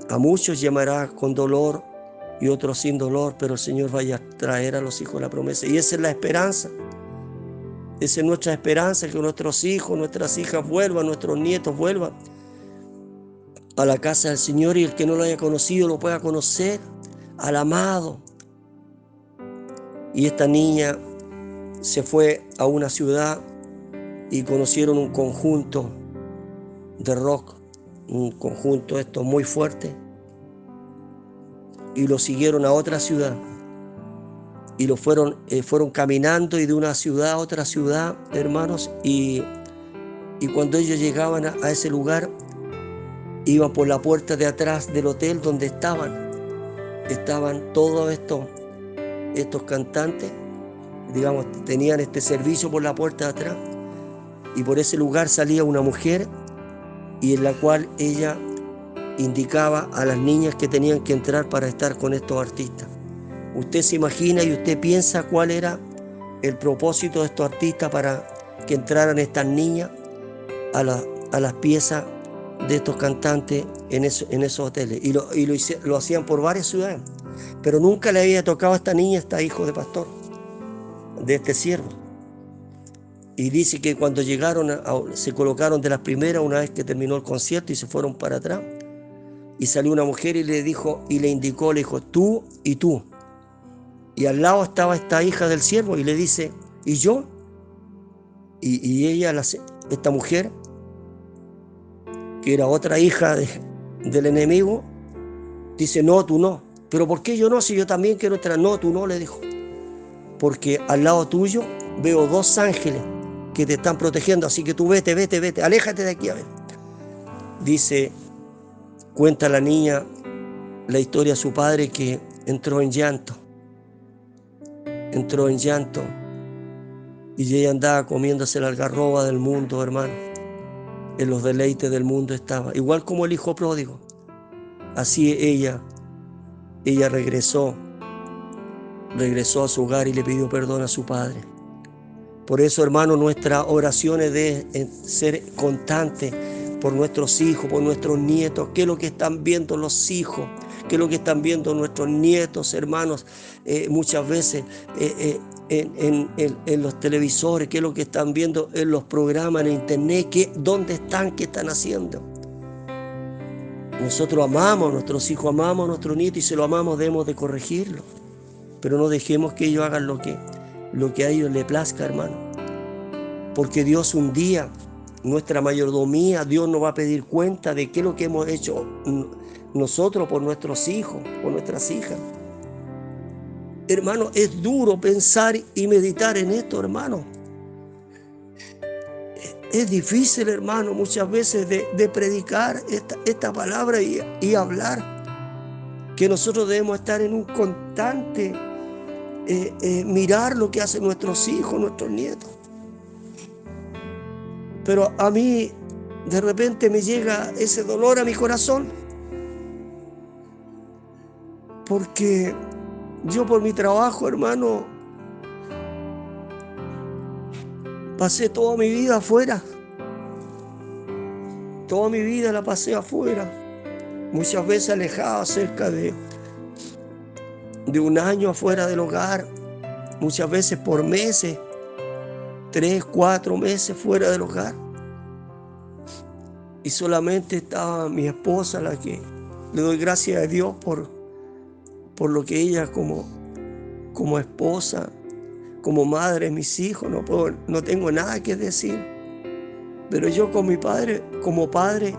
A muchos llamará con dolor y otros sin dolor, pero el Señor vaya a traer a los hijos la promesa. Y esa es la esperanza. Esa es nuestra esperanza, que nuestros hijos, nuestras hijas vuelvan, nuestros nietos vuelvan a la casa del Señor y el que no lo haya conocido lo pueda conocer, al amado. Y esta niña se fue a una ciudad y conocieron un conjunto de rock, un conjunto esto muy fuerte, y lo siguieron a otra ciudad y lo fueron caminando y de una ciudad a otra ciudad, hermanos, y cuando ellos llegaban a ese lugar, iban por la puerta de atrás del hotel donde estaban todos estos cantantes, digamos, tenían este servicio por la puerta de atrás, y por ese lugar salía una mujer y en la cual ella indicaba a las niñas que tenían que entrar para estar con estos artistas. Usted se imagina y usted piensa cuál era el propósito de estos artistas para que entraran estas niñas a las piezas de estos cantantes en esos hoteles. Y lo hacían por varias ciudades. Pero nunca le había tocado a esta niña, esta hijo de pastor, de este siervo. Y dice que cuando llegaron, se colocaron de las primeras una vez que terminó el concierto y se fueron para atrás. Y salió una mujer y le dijo, y le indicó, le dijo, tú y tú. Y al lado estaba esta hija del siervo y le dice, ¿y yo? Y ella, esta mujer, que era otra hija del enemigo, dice, no, tú no. ¿Pero por qué yo no? Si yo también quiero entrar. No, tú no, le dijo. Porque al lado tuyo veo 2 ángeles que te están protegiendo, así que tú vete, aléjate de aquí, a ver. Dice, cuenta la niña la historia de su padre que entró en llanto y ella andaba comiéndose la algarroba del mundo, hermano. En los deleites del mundo estaba, igual como el hijo pródigo. Así ella regresó a su hogar y le pidió perdón a su padre. Por eso, hermano, nuestras oraciones deben ser constantes por nuestros hijos, por nuestros nietos. ¿Qué es lo que están viendo los hijos? ¿Qué es lo que están viendo nuestros nietos, hermanos? Muchas veces en los televisores, ¿qué es lo que están viendo en los programas, en internet? ¿Dónde están? ¿Qué están haciendo? Nosotros amamos a nuestros hijos, amamos a nuestros nietos y si lo amamos debemos de corregirlo. Pero no dejemos que ellos hagan lo que a ellos les plazca, hermano. Porque Dios un día, nuestra mayordomía, Dios nos va a pedir cuenta de qué es lo que hemos hecho nosotros por nuestros hijos, por nuestras hijas. Hermano, es duro pensar y meditar en esto, hermano. Es difícil, hermano, muchas veces de predicar esta palabra y hablar. Que nosotros debemos estar en un constante mirar lo que hacen nuestros hijos, nuestros nietos. Pero a mí de repente me llega ese dolor a mi corazón, porque yo por mi trabajo, hermano, pasé toda mi vida afuera. Toda mi vida la pasé afuera. Muchas veces alejado, cerca de 1 año afuera del hogar. Muchas veces por meses, 3, 4 meses fuera del hogar. Y solamente estaba mi esposa, la que le doy gracias a Dios por lo que ella como esposa, como madre de mis hijos, no tengo nada que decir. Pero yo con mi padre, como padre,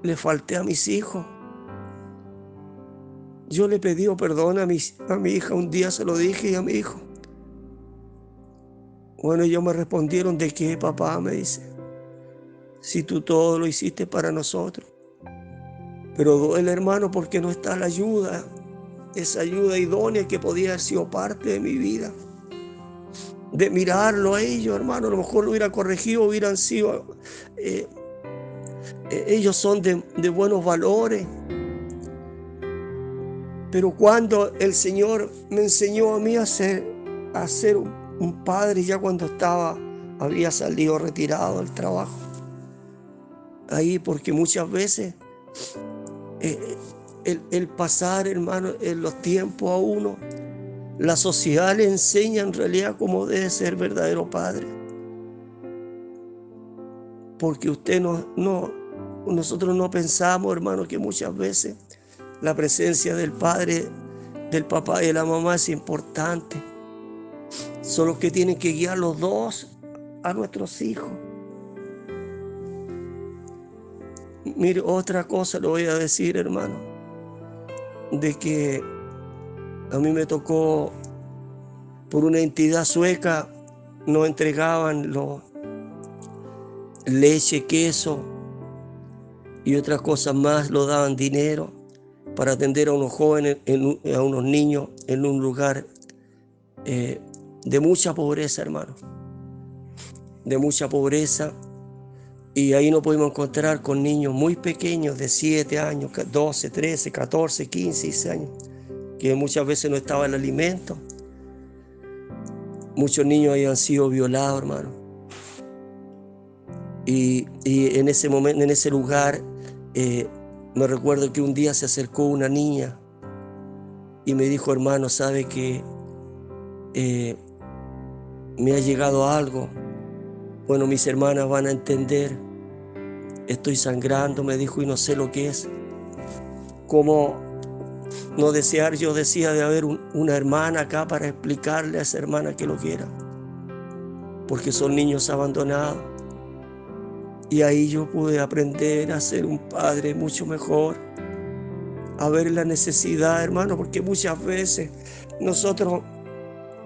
le falté a mis hijos. Yo le pedí perdón a mi hija, un día se lo dije y a mi hijo. Bueno, ellos me respondieron, ¿de qué, papá? Me dice, si tú todo lo hiciste para nosotros. Pero duele, hermano, porque no está la ayuda, esa ayuda idónea que podía haber sido parte de mi vida. De mirarlo a ellos, hermano, a lo mejor lo hubiera corregido, hubieran sido, ellos son de buenos valores. Pero cuando el Señor me enseñó a mí a ser un padre, ya cuando había salido retirado del trabajo, ahí, porque muchas veces el pasar, hermano, en los tiempos a uno, la sociedad le enseña en realidad cómo debe ser verdadero padre. Porque nosotros no pensamos, hermano, que muchas veces la presencia del padre, del papá y de la mamá es importante. Son los que tienen que guiar los dos a nuestros hijos. Mire, otra cosa le voy a decir, hermano, de que a mí me tocó, por una entidad sueca, nos entregaban leche, queso y otras cosas más, lo daban dinero para atender a unos jóvenes, a unos niños en un lugar de mucha pobreza, hermano, de mucha pobreza. Y ahí nos pudimos encontrar con niños muy pequeños de 7 años, 12, 13, 14, 15, 16 años, que muchas veces no estaba el alimento. Muchos niños habían sido violados, hermano. Y en ese momento, en ese lugar, me recuerdo que un día se acercó una niña y me dijo, hermano, ¿sabe que me ha llegado algo? Bueno, mis hermanas van a entender. Estoy sangrando, me dijo, y no sé lo que es. Como no desear, yo decía, de haber una hermana acá para explicarle a esa hermana que lo quiera. Porque son niños abandonados. Y ahí yo pude aprender a ser un padre mucho mejor, a ver la necesidad, hermano, porque muchas veces nosotros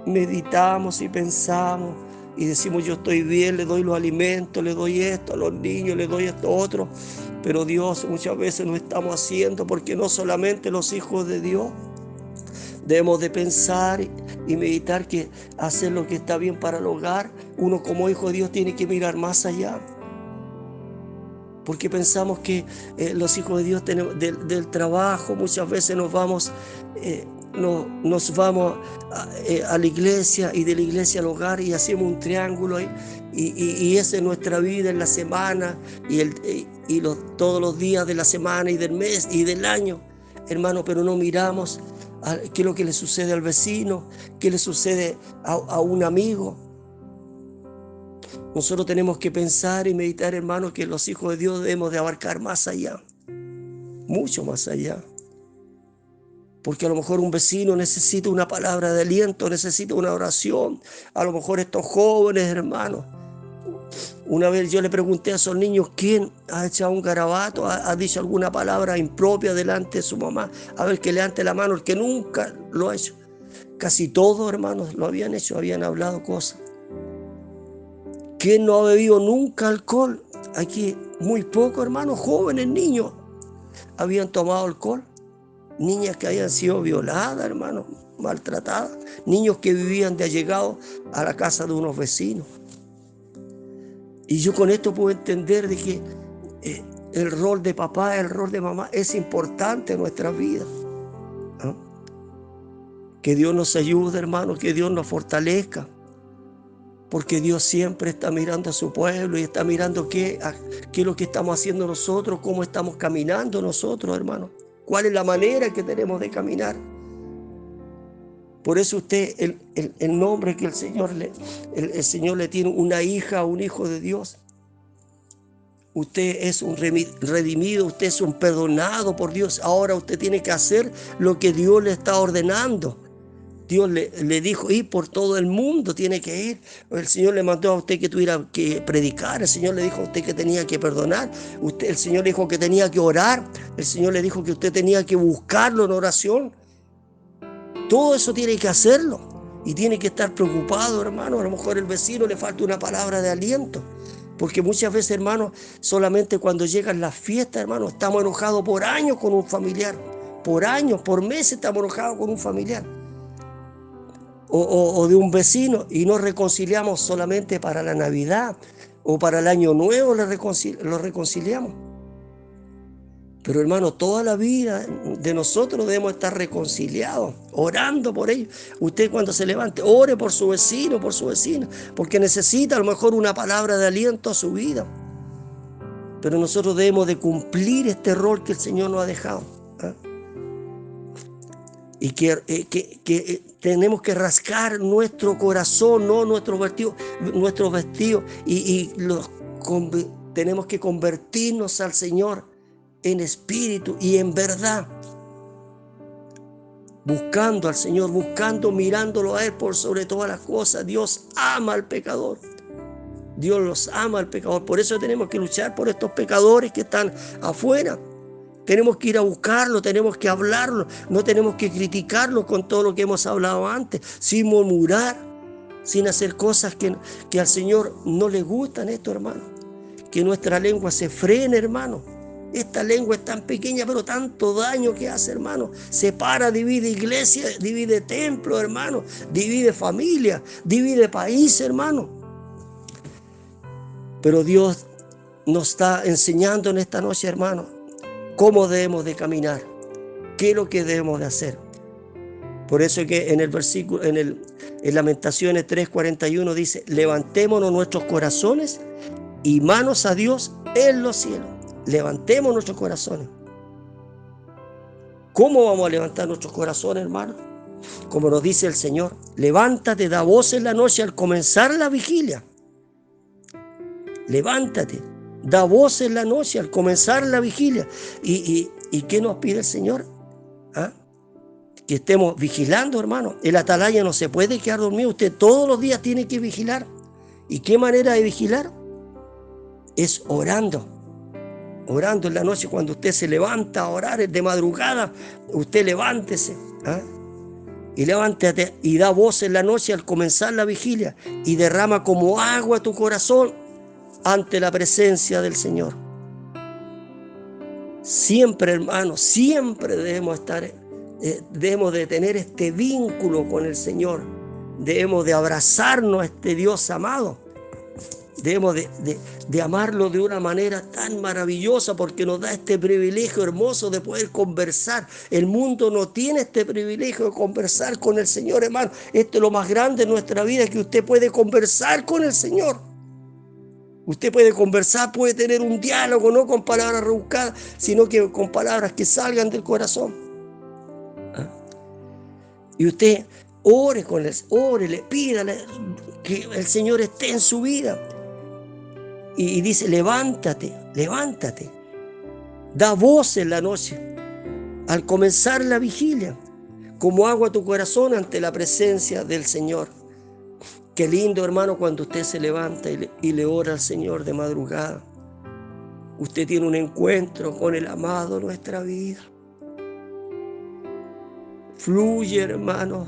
meditamos y pensamos y decimos, yo estoy bien, le doy los alimentos, le doy esto a los niños, le doy esto a otro, pero Dios muchas veces no estamos haciendo, porque no solamente los hijos de Dios debemos de pensar y meditar que hacer lo que está bien para el hogar. Uno como hijo de Dios tiene que mirar más allá. Porque pensamos que los hijos de Dios del trabajo muchas veces nos vamos a la iglesia y de la iglesia al hogar y hacemos un triángulo ahí, y esa es nuestra vida en la semana todos los días de la semana y del mes y del año, hermano, pero no miramos qué es lo que le sucede al vecino, qué le sucede a un amigo. Nosotros tenemos que pensar y meditar, hermanos, que los hijos de Dios debemos de abarcar más allá, mucho más allá. Porque a lo mejor un vecino necesita una palabra de aliento, necesita una oración. A lo mejor estos jóvenes, hermanos. Una vez yo le pregunté a esos niños, ¿quién ha echado un garabato, ha dicho alguna palabra impropia delante de su mamá? A ver, que levante la mano, el que nunca lo ha hecho. Casi todos, hermanos, lo habían hecho, habían hablado cosas. ¿Quién no ha bebido nunca alcohol? Aquí muy pocos, hermanos, jóvenes, niños, habían tomado alcohol. Niñas que habían sido violadas, hermano. maltratadas, niños que vivían de allegados a la casa de unos vecinos. Y yo con esto puedo entender de que el rol de papá, el rol de mamá es importante en nuestras vidas. ¿Ah? Que Dios nos ayude, hermano, que Dios nos fortalezca. Porque Dios siempre está mirando a su pueblo y está mirando qué es lo que estamos haciendo nosotros, cómo estamos caminando nosotros, hermano. Cuál es la manera que tenemos de caminar. Por eso usted, el nombre que el Señor le tiene, una hija, un hijo de Dios. Usted es un redimido, usted es un perdonado por Dios. Ahora usted tiene que hacer lo que Dios le está ordenando. Dios le dijo, ir por todo el mundo, tiene que ir. El Señor le mandó a usted que tuviera que predicar. El Señor le dijo a usted que tenía que perdonar. El Señor le dijo que tenía que orar. El Señor le dijo que usted tenía que buscarlo en oración. Todo eso tiene que hacerlo. Y tiene que estar preocupado, hermano. A lo mejor el vecino le falta una palabra de aliento. Porque muchas veces, hermano, solamente cuando llegan las fiestas, hermano, estamos enojados por años con un familiar. Por años, por meses estamos enojados con un familiar. O de un vecino, y nos reconciliamos solamente para la Navidad o para el Año Nuevo lo reconciliamos. Pero hermano, toda la vida de nosotros debemos estar reconciliados, orando por ellos. Usted cuando se levante, ore por su vecino, por su vecina, porque necesita a lo mejor una palabra de aliento a su vida. Pero nosotros debemos de cumplir este rol que el Señor nos ha dejado. ¿Eh? Y que tenemos que rascar nuestro corazón, no nuestros vestidos, y tenemos que convertirnos al Señor en espíritu y en verdad, buscando al Señor, mirándolo a Él por sobre todas las cosas. Dios ama al pecador. Dios los ama al pecador. Por eso tenemos que luchar por estos pecadores que están afuera. Tenemos que ir a buscarlo, tenemos que hablarlo, no tenemos que criticarlo con todo lo que hemos hablado antes, sin murmurar, sin hacer cosas que al Señor no le gustan esto, hermano. Que nuestra lengua se frene, hermano. Esta lengua es tan pequeña, pero tanto daño que hace, hermano. Separa, divide iglesia, divide templo, hermano. Divide familia, divide país, hermano. Pero Dios nos está enseñando en esta noche, hermano, cómo debemos de caminar, qué es lo que debemos de hacer. Por eso es que en el versículo, en Lamentaciones 3:41 dice, levantémonos nuestros corazones y manos a Dios en los cielos. Levantemos nuestros corazones. ¿Cómo vamos a levantar nuestros corazones, hermano? Como nos dice el Señor, levántate, da voz en la noche al comenzar la vigilia. Levántate, da voz en la noche al comenzar la vigilia. ¿Y qué nos pide el Señor? ¿Ah? Que estemos vigilando, hermano. El atalaya no se puede quedar dormido. Usted todos los días tiene que vigilar. ¿Y qué manera de vigilar? Es orando. Orando en la noche, cuando usted se levanta a orar, es de madrugada, usted levántese. ¿Ah? Y levántate y da voz en la noche al comenzar la vigilia. Y derrama como agua tu corazón ante la presencia del Señor. Siempre, hermano, siempre debemos de tener este vínculo con el Señor. Debemos de abrazarnos a este Dios amado. Debemos de amarlo de una manera tan maravillosa, porque nos da este privilegio hermoso de poder conversar. El mundo no tiene este privilegio de conversar con el Señor, hermano. Esto es lo más grande en nuestra vida, que usted puede conversar con el Señor. Usted puede conversar, puede tener un diálogo, no con palabras rebuscadas, sino que con palabras que salgan del corazón. ¿Ah? Y usted ore con él, órele, pídale que el Señor esté en su vida. Y dice, levántate, levántate. Da voz en la noche, al comenzar la vigilia, como agua a tu corazón ante la presencia del Señor. Qué lindo, hermano, cuando usted se levanta y le ora al Señor de madrugada. Usted tiene un encuentro con el amado de nuestra vida. Fluye, hermano,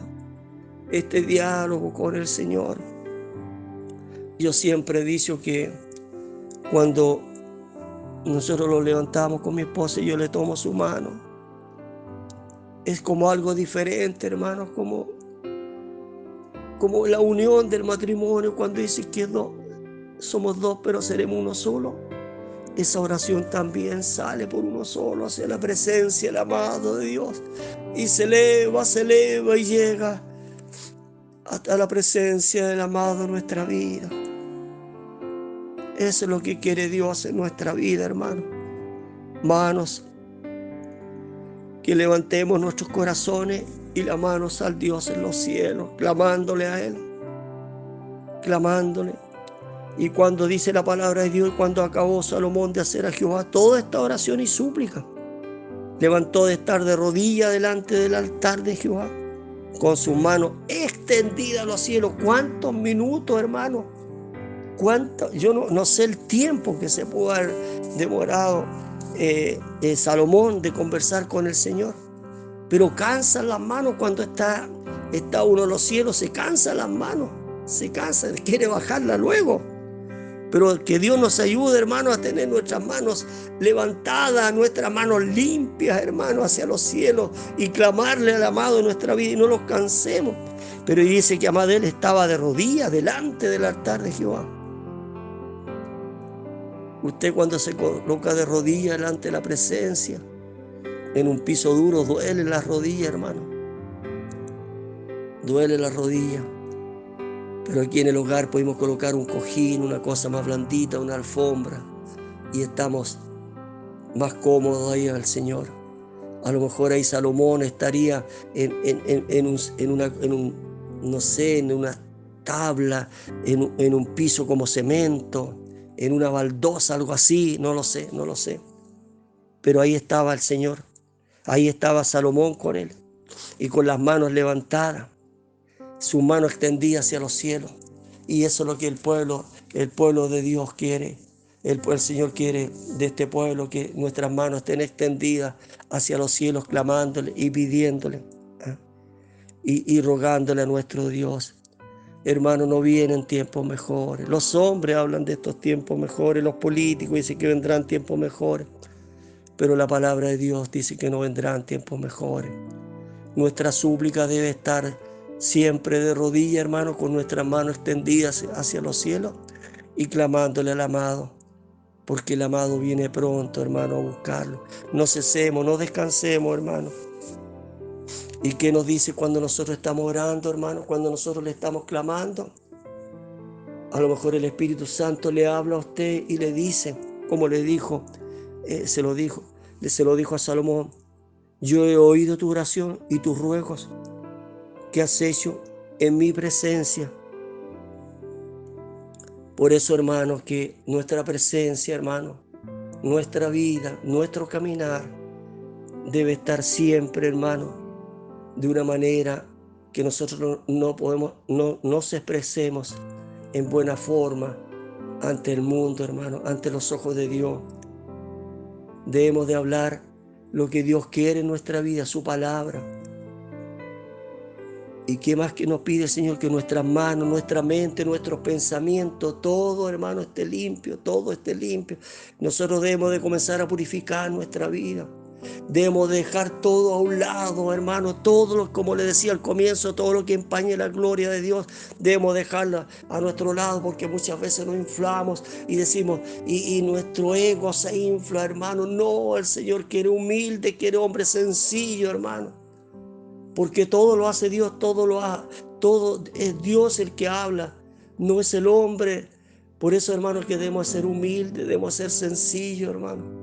este diálogo con el Señor. Yo siempre he dicho que cuando nosotros lo levantamos con mi esposa y yo le tomo su mano, Es como algo diferente, hermanos, como la unión del matrimonio, cuando dice que somos dos, pero seremos uno solo. Esa oración también sale por uno solo hacia la presencia del amado de Dios, y se eleva y llega hasta la presencia del amado en nuestra vida. Eso es lo que quiere Dios en nuestra vida, hermano. Manos, que levantemos nuestros corazones y las manos al Dios en los cielos, clamándole a Él, clamándole. Y cuando dice la palabra de Dios, y cuando acabó Salomón de hacer a Jehová toda esta oración y súplica, levantó de estar de rodillas delante del altar de Jehová, con sus manos extendidas a los cielos. ¿Cuántos minutos, hermano? Yo no sé el tiempo que se pudo haber demorado Salomón de conversar con el Señor, pero cansan las manos cuando está uno en los cielos, se cansan las manos, se cansa, quiere bajarla luego. Pero que Dios nos ayude, hermano, a tener nuestras manos levantadas, nuestras manos limpias, hermano, hacia los cielos, y clamarle al amado en nuestra vida y no los cansemos. Pero dice que Amadel estaba de rodillas delante del altar de Jehová. Usted, cuando se coloca de rodillas delante de la presencia, en un piso duro, duele la rodilla, hermano. Duele la rodilla. Pero aquí en el hogar podemos colocar un cojín, una cosa más blandita, una alfombra, y estamos más cómodos ahí al Señor. A lo mejor ahí Salomón estaría en una tabla, en un piso como cemento, en una baldosa, algo así, no lo sé. Pero ahí estaba el Señor, ahí estaba Salomón con Él, y con las manos levantadas, su mano extendida hacia los cielos. Y eso es lo que el pueblo de Dios quiere. El Señor quiere de este pueblo que nuestras manos estén extendidas hacia los cielos, clamándole y pidiéndole, y rogándole a nuestro Dios. Hermano, no vienen tiempos mejores. Los hombres hablan de estos tiempos mejores, los políticos dicen que vendrán tiempos mejores, pero la palabra de Dios dice que no vendrán tiempos mejores. Nuestra súplica debe estar siempre de rodillas, hermano, con nuestras manos extendidas hacia los cielos y clamándole al amado, porque el amado viene pronto, hermano, a buscarlo. No cesemos, no descansemos, hermano. ¿Y qué nos dice cuando nosotros estamos orando, hermano? Cuando nosotros le estamos clamando, a lo mejor el Espíritu Santo le habla a usted y le dice, como le dijo, se lo dijo a Salomón: yo he oído tu oración y tus ruegos que has hecho en mi presencia. Por eso, hermanos, que nuestra presencia, hermano, nuestra vida, nuestro caminar debe estar siempre, hermano, de una manera que nosotros no nos expresemos en buena forma ante el mundo, hermano, ante los ojos de Dios. Debemos de hablar lo que Dios quiere en nuestra vida, su palabra. ¿Y qué más que nos pide el Señor? Que nuestras manos, nuestra mente, nuestros pensamientos, todo, hermano, esté limpio, todo esté limpio. Nosotros debemos de comenzar a purificar nuestra vida. Debemos dejar todo a un lado, hermano, como le decía al comienzo, todo lo que empañe la gloria de Dios, debemos dejarla a nuestro lado, porque muchas veces nos inflamos y decimos, y nuestro ego se infla, hermano. No, el Señor quiere humilde, quiere hombre sencillo, hermano, porque todo lo hace Dios, todo es Dios el que habla, no es el hombre. Por eso, hermano, que debemos ser humildes, debemos ser sencillos, hermano.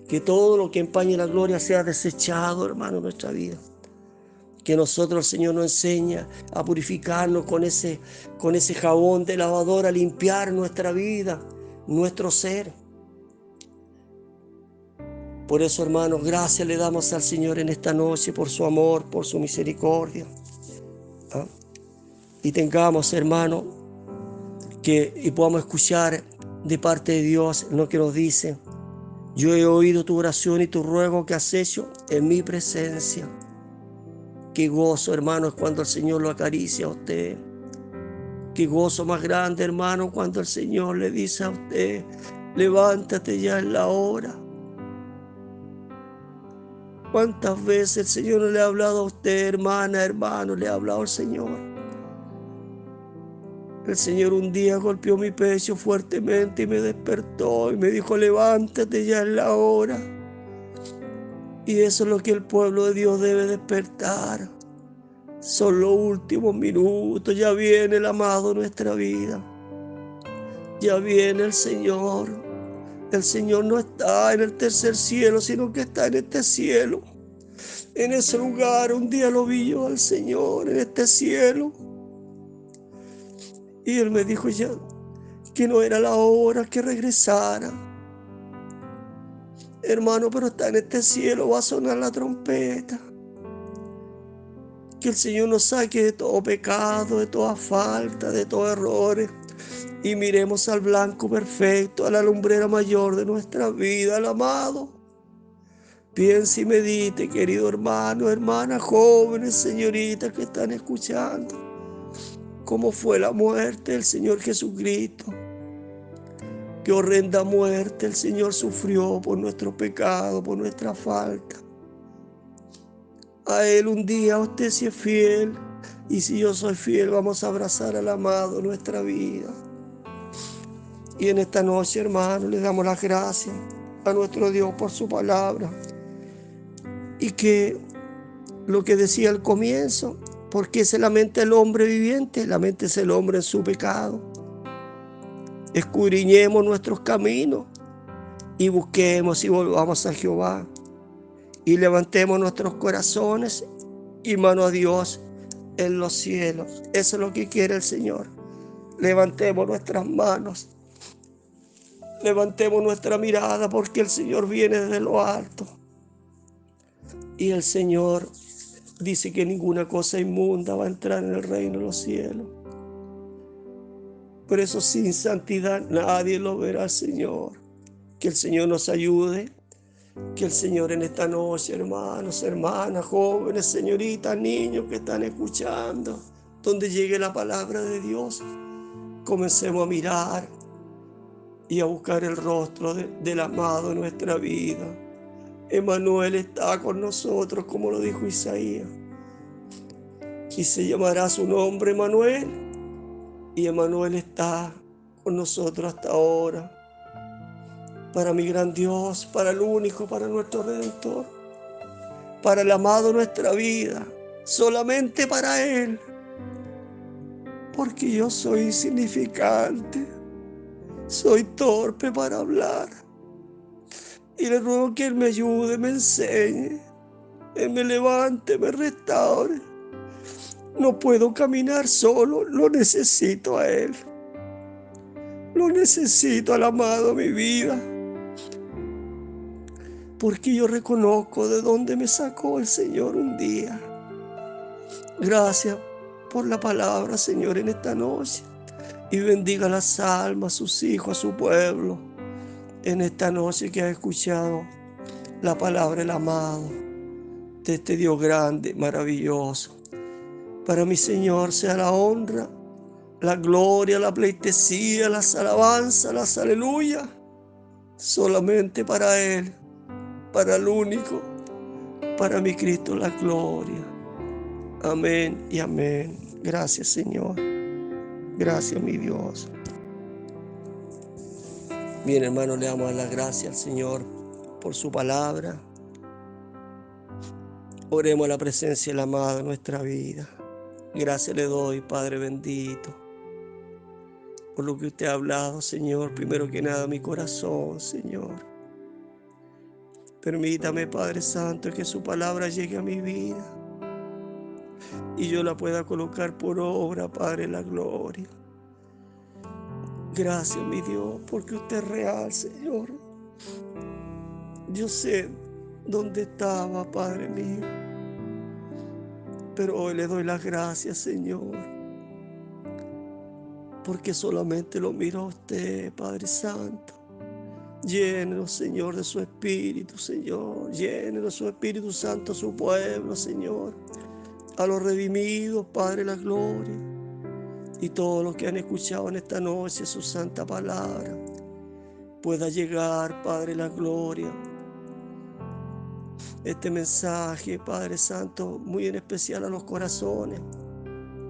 Que todo lo que empañe la gloria sea desechado, hermano, en nuestra vida. Que nosotros, el Señor, nos enseña a purificarnos con ese jabón de lavadora, a limpiar nuestra vida, nuestro ser. Por eso, hermanos, gracias le damos al Señor en esta noche por su amor, por su misericordia. Y tengamos, hermano, y podamos escuchar de parte de Dios lo que nos dice: yo he oído tu oración y tu ruego que has hecho en mi presencia. Qué gozo, hermano, es cuando el Señor lo acaricia a usted. Qué gozo más grande, hermano, cuando el Señor le dice a usted: levántate, ya es la hora. ¿Cuántas veces el Señor no le ha hablado a usted, hermana, hermano? Le ha hablado al Señor. El Señor un día golpeó mi pecho fuertemente y me despertó y me dijo: levántate, ya es la hora. Y eso es lo que el pueblo de Dios debe despertar. Son los últimos minutos, ya viene el amado de nuestra vida. Ya viene el Señor. El Señor no está en el tercer cielo, sino que está en este cielo. En ese lugar un día lo vi yo al Señor, en este cielo. Y Él me dijo ya que no era la hora que regresara. Hermano, pero está en este cielo, va a sonar la trompeta. Que el Señor nos saque de todo pecado, de toda falta, de todos errores. Y miremos al blanco perfecto, a la lumbrera mayor de nuestra vida, al amado. Piense y medite, querido hermano, hermana, jóvenes, señoritas que están escuchando, cómo fue la muerte del Señor Jesucristo. Qué horrenda muerte el Señor sufrió por nuestro pecado, por nuestra falta. A Él un día usted si es fiel, y si yo soy fiel, vamos a abrazar al amado en nuestra vida. Y en esta noche, hermano, le damos las gracias a nuestro Dios por su palabra. Y que lo que decía al comienzo, porque se lamenta el hombre viviente, laméntese el hombre en su pecado. Escudriñemos nuestros caminos y busquemos y volvamos a Jehová. Y levantemos nuestros corazones y mano a Dios en los cielos. Eso es lo que quiere el Señor. Levantemos nuestras manos. Levantemos nuestra mirada, porque el Señor viene desde lo alto. Y el Señor dice que ninguna cosa inmunda va a entrar en el reino de los cielos. Por eso sin santidad nadie lo verá al Señor. Que el Señor nos ayude. Que el Señor en esta noche, hermanos, hermanas, jóvenes, señoritas, niños que están escuchando, donde llegue la palabra de Dios, comencemos a mirar y a buscar el rostro del amado en nuestra vida. Emmanuel está con nosotros, como lo dijo Isaías. Y se llamará su nombre Emmanuel. Y Emmanuel está con nosotros hasta ahora. Para mi gran Dios, para el único, para nuestro Redentor. Para el amado de nuestra vida. Solamente para Él. Porque yo soy insignificante. Soy torpe para hablar. Y le ruego que Él me ayude, me enseñe. Él me levante, me restaure. No puedo caminar solo, lo necesito a Él. Lo necesito al amado de mi vida. Porque yo reconozco de dónde me sacó el Señor un día. Gracias por la palabra, Señor, en esta noche. Y bendiga las almas, a sus hijos, a su pueblo. En esta noche que ha escuchado la palabra del amado, de este Dios grande, maravilloso. Para mi Señor sea la honra, la gloria, la pleitesía, las alabanzas, las aleluya. Solamente para Él, para el único, para mi Cristo la gloria. Amén y amén. Gracias, Señor. Gracias, mi Dios. Bien, hermano, le damos las gracias al Señor por su palabra. Oremos a la presencia del amado en nuestra vida. Gracias le doy, Padre bendito, por lo que usted ha hablado, Señor. Primero que nada, mi corazón, Señor. Permítame, Padre Santo, que su palabra llegue a mi vida y yo la pueda colocar por obra, Padre, la gloria. Gracias, mi Dios, porque usted es real, Señor. Yo sé dónde estaba, Padre mío, pero hoy le doy las gracias, Señor, porque solamente lo miro a usted, Padre Santo. Llénenos, Señor, de su Espíritu, Señor. Llénenos de su Espíritu Santo a su pueblo, Señor. A los redimidos, Padre, la gloria. Y todos los que han escuchado en esta noche su santa palabra, pueda llegar, Padre, la gloria, este mensaje, Padre Santo, muy en especial a los corazones.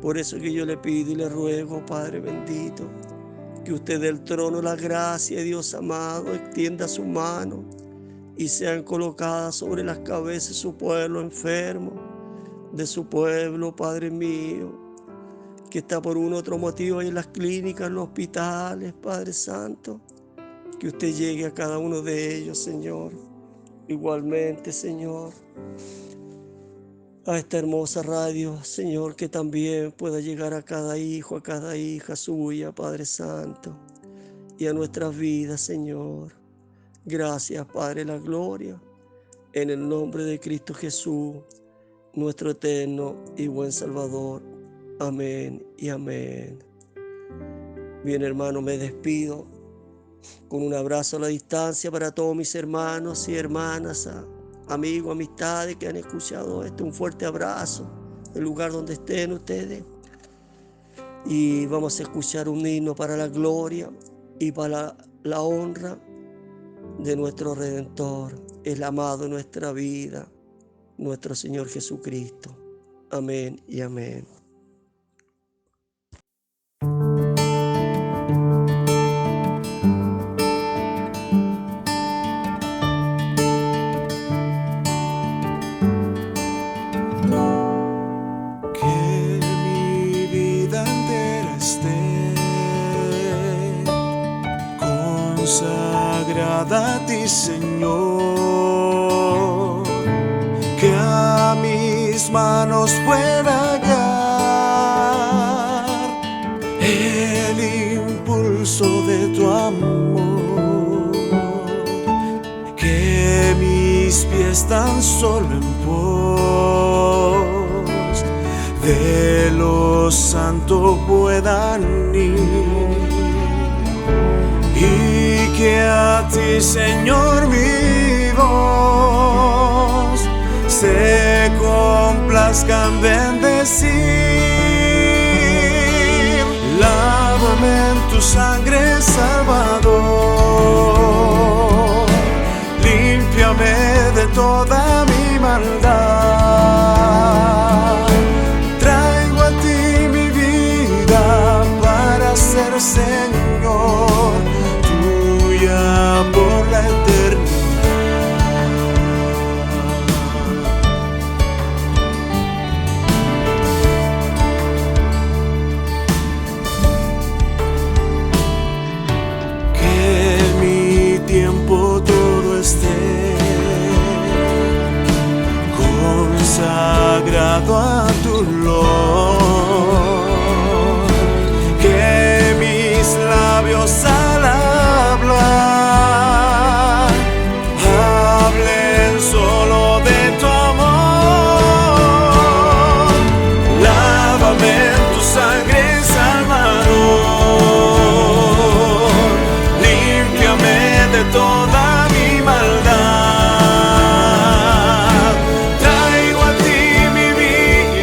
Por eso que yo le pido y le ruego, Padre bendito, que usted del trono la gracia, Dios amado, extienda su mano y sean colocadas sobre las cabezas de su pueblo enfermo, de su pueblo, Padre mío, que está por un otro motivo ahí en las clínicas, en los hospitales, Padre Santo, que usted llegue a cada uno de ellos, Señor. Igualmente, Señor, a esta hermosa radio, Señor, que también pueda llegar a cada hijo, a cada hija suya, Padre Santo, y a nuestras vidas, Señor. Gracias, Padre, la gloria, en el nombre de Cristo Jesús, nuestro eterno y buen Salvador. Amén y amén. Bien, hermano, me despido con un abrazo a la distancia para todos mis hermanos y hermanas, amigos, amistades que han escuchado esto. Un fuerte abrazo en el lugar donde estén ustedes. Y vamos a escuchar un himno para la gloria y para la honra de nuestro Redentor, el amado de nuestra vida, nuestro Señor Jesucristo. Amén y amén. Consagrada a ti, Señor, que a mis manos pueda hallar el impulso de tu amor, que mis pies tan solo en pos de lo santo puedan ir. Y que a ti, Señor, mi voz se complazca en bendecir. Lávame en tu sangre, Salvador, límpiame de toda mi maldad. Traigo a ti mi vida para ser Señor por la eternidad. Que en mi tiempo todo esté consagrado a tu Lord, que mis labios al hablar hablen solo de tu amor. Lávame en tu sangre, Salvador, límpiame de toda mi maldad. Traigo a ti mi vida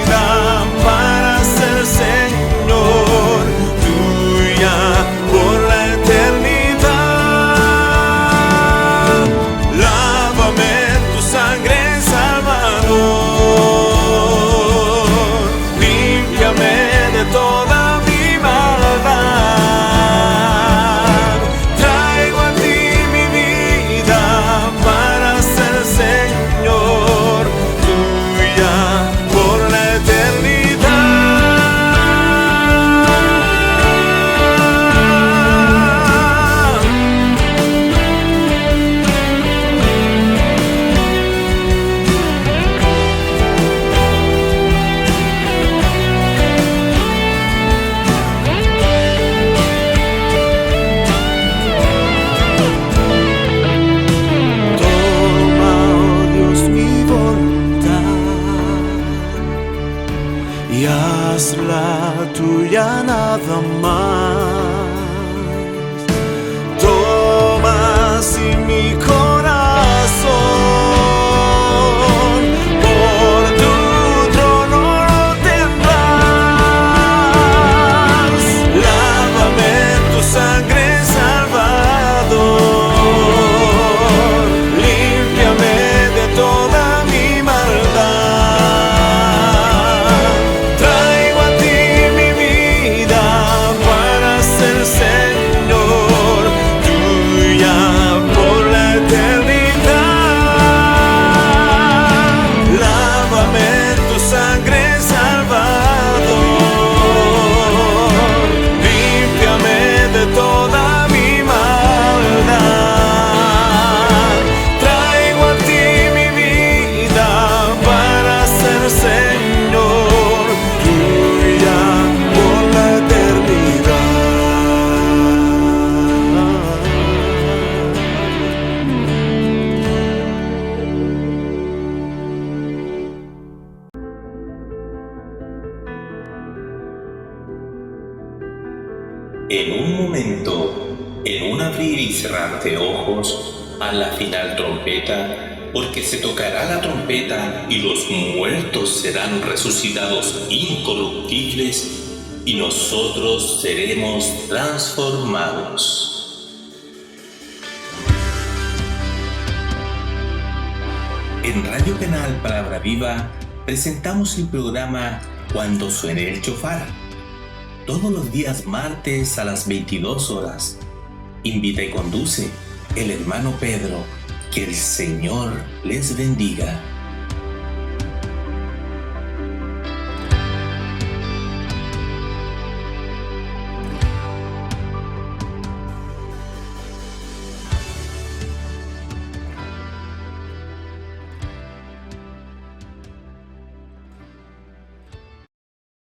abrir y cerrar de ojos a la final trompeta, porque se tocará la trompeta y los muertos serán resucitados incorruptibles y nosotros seremos transformados. En Radio Canal Palabra Viva presentamos el programa Cuando suene el chofar, todos los días martes a las 22 horas. Invita y conduce el hermano Pedro. Que el Señor les bendiga.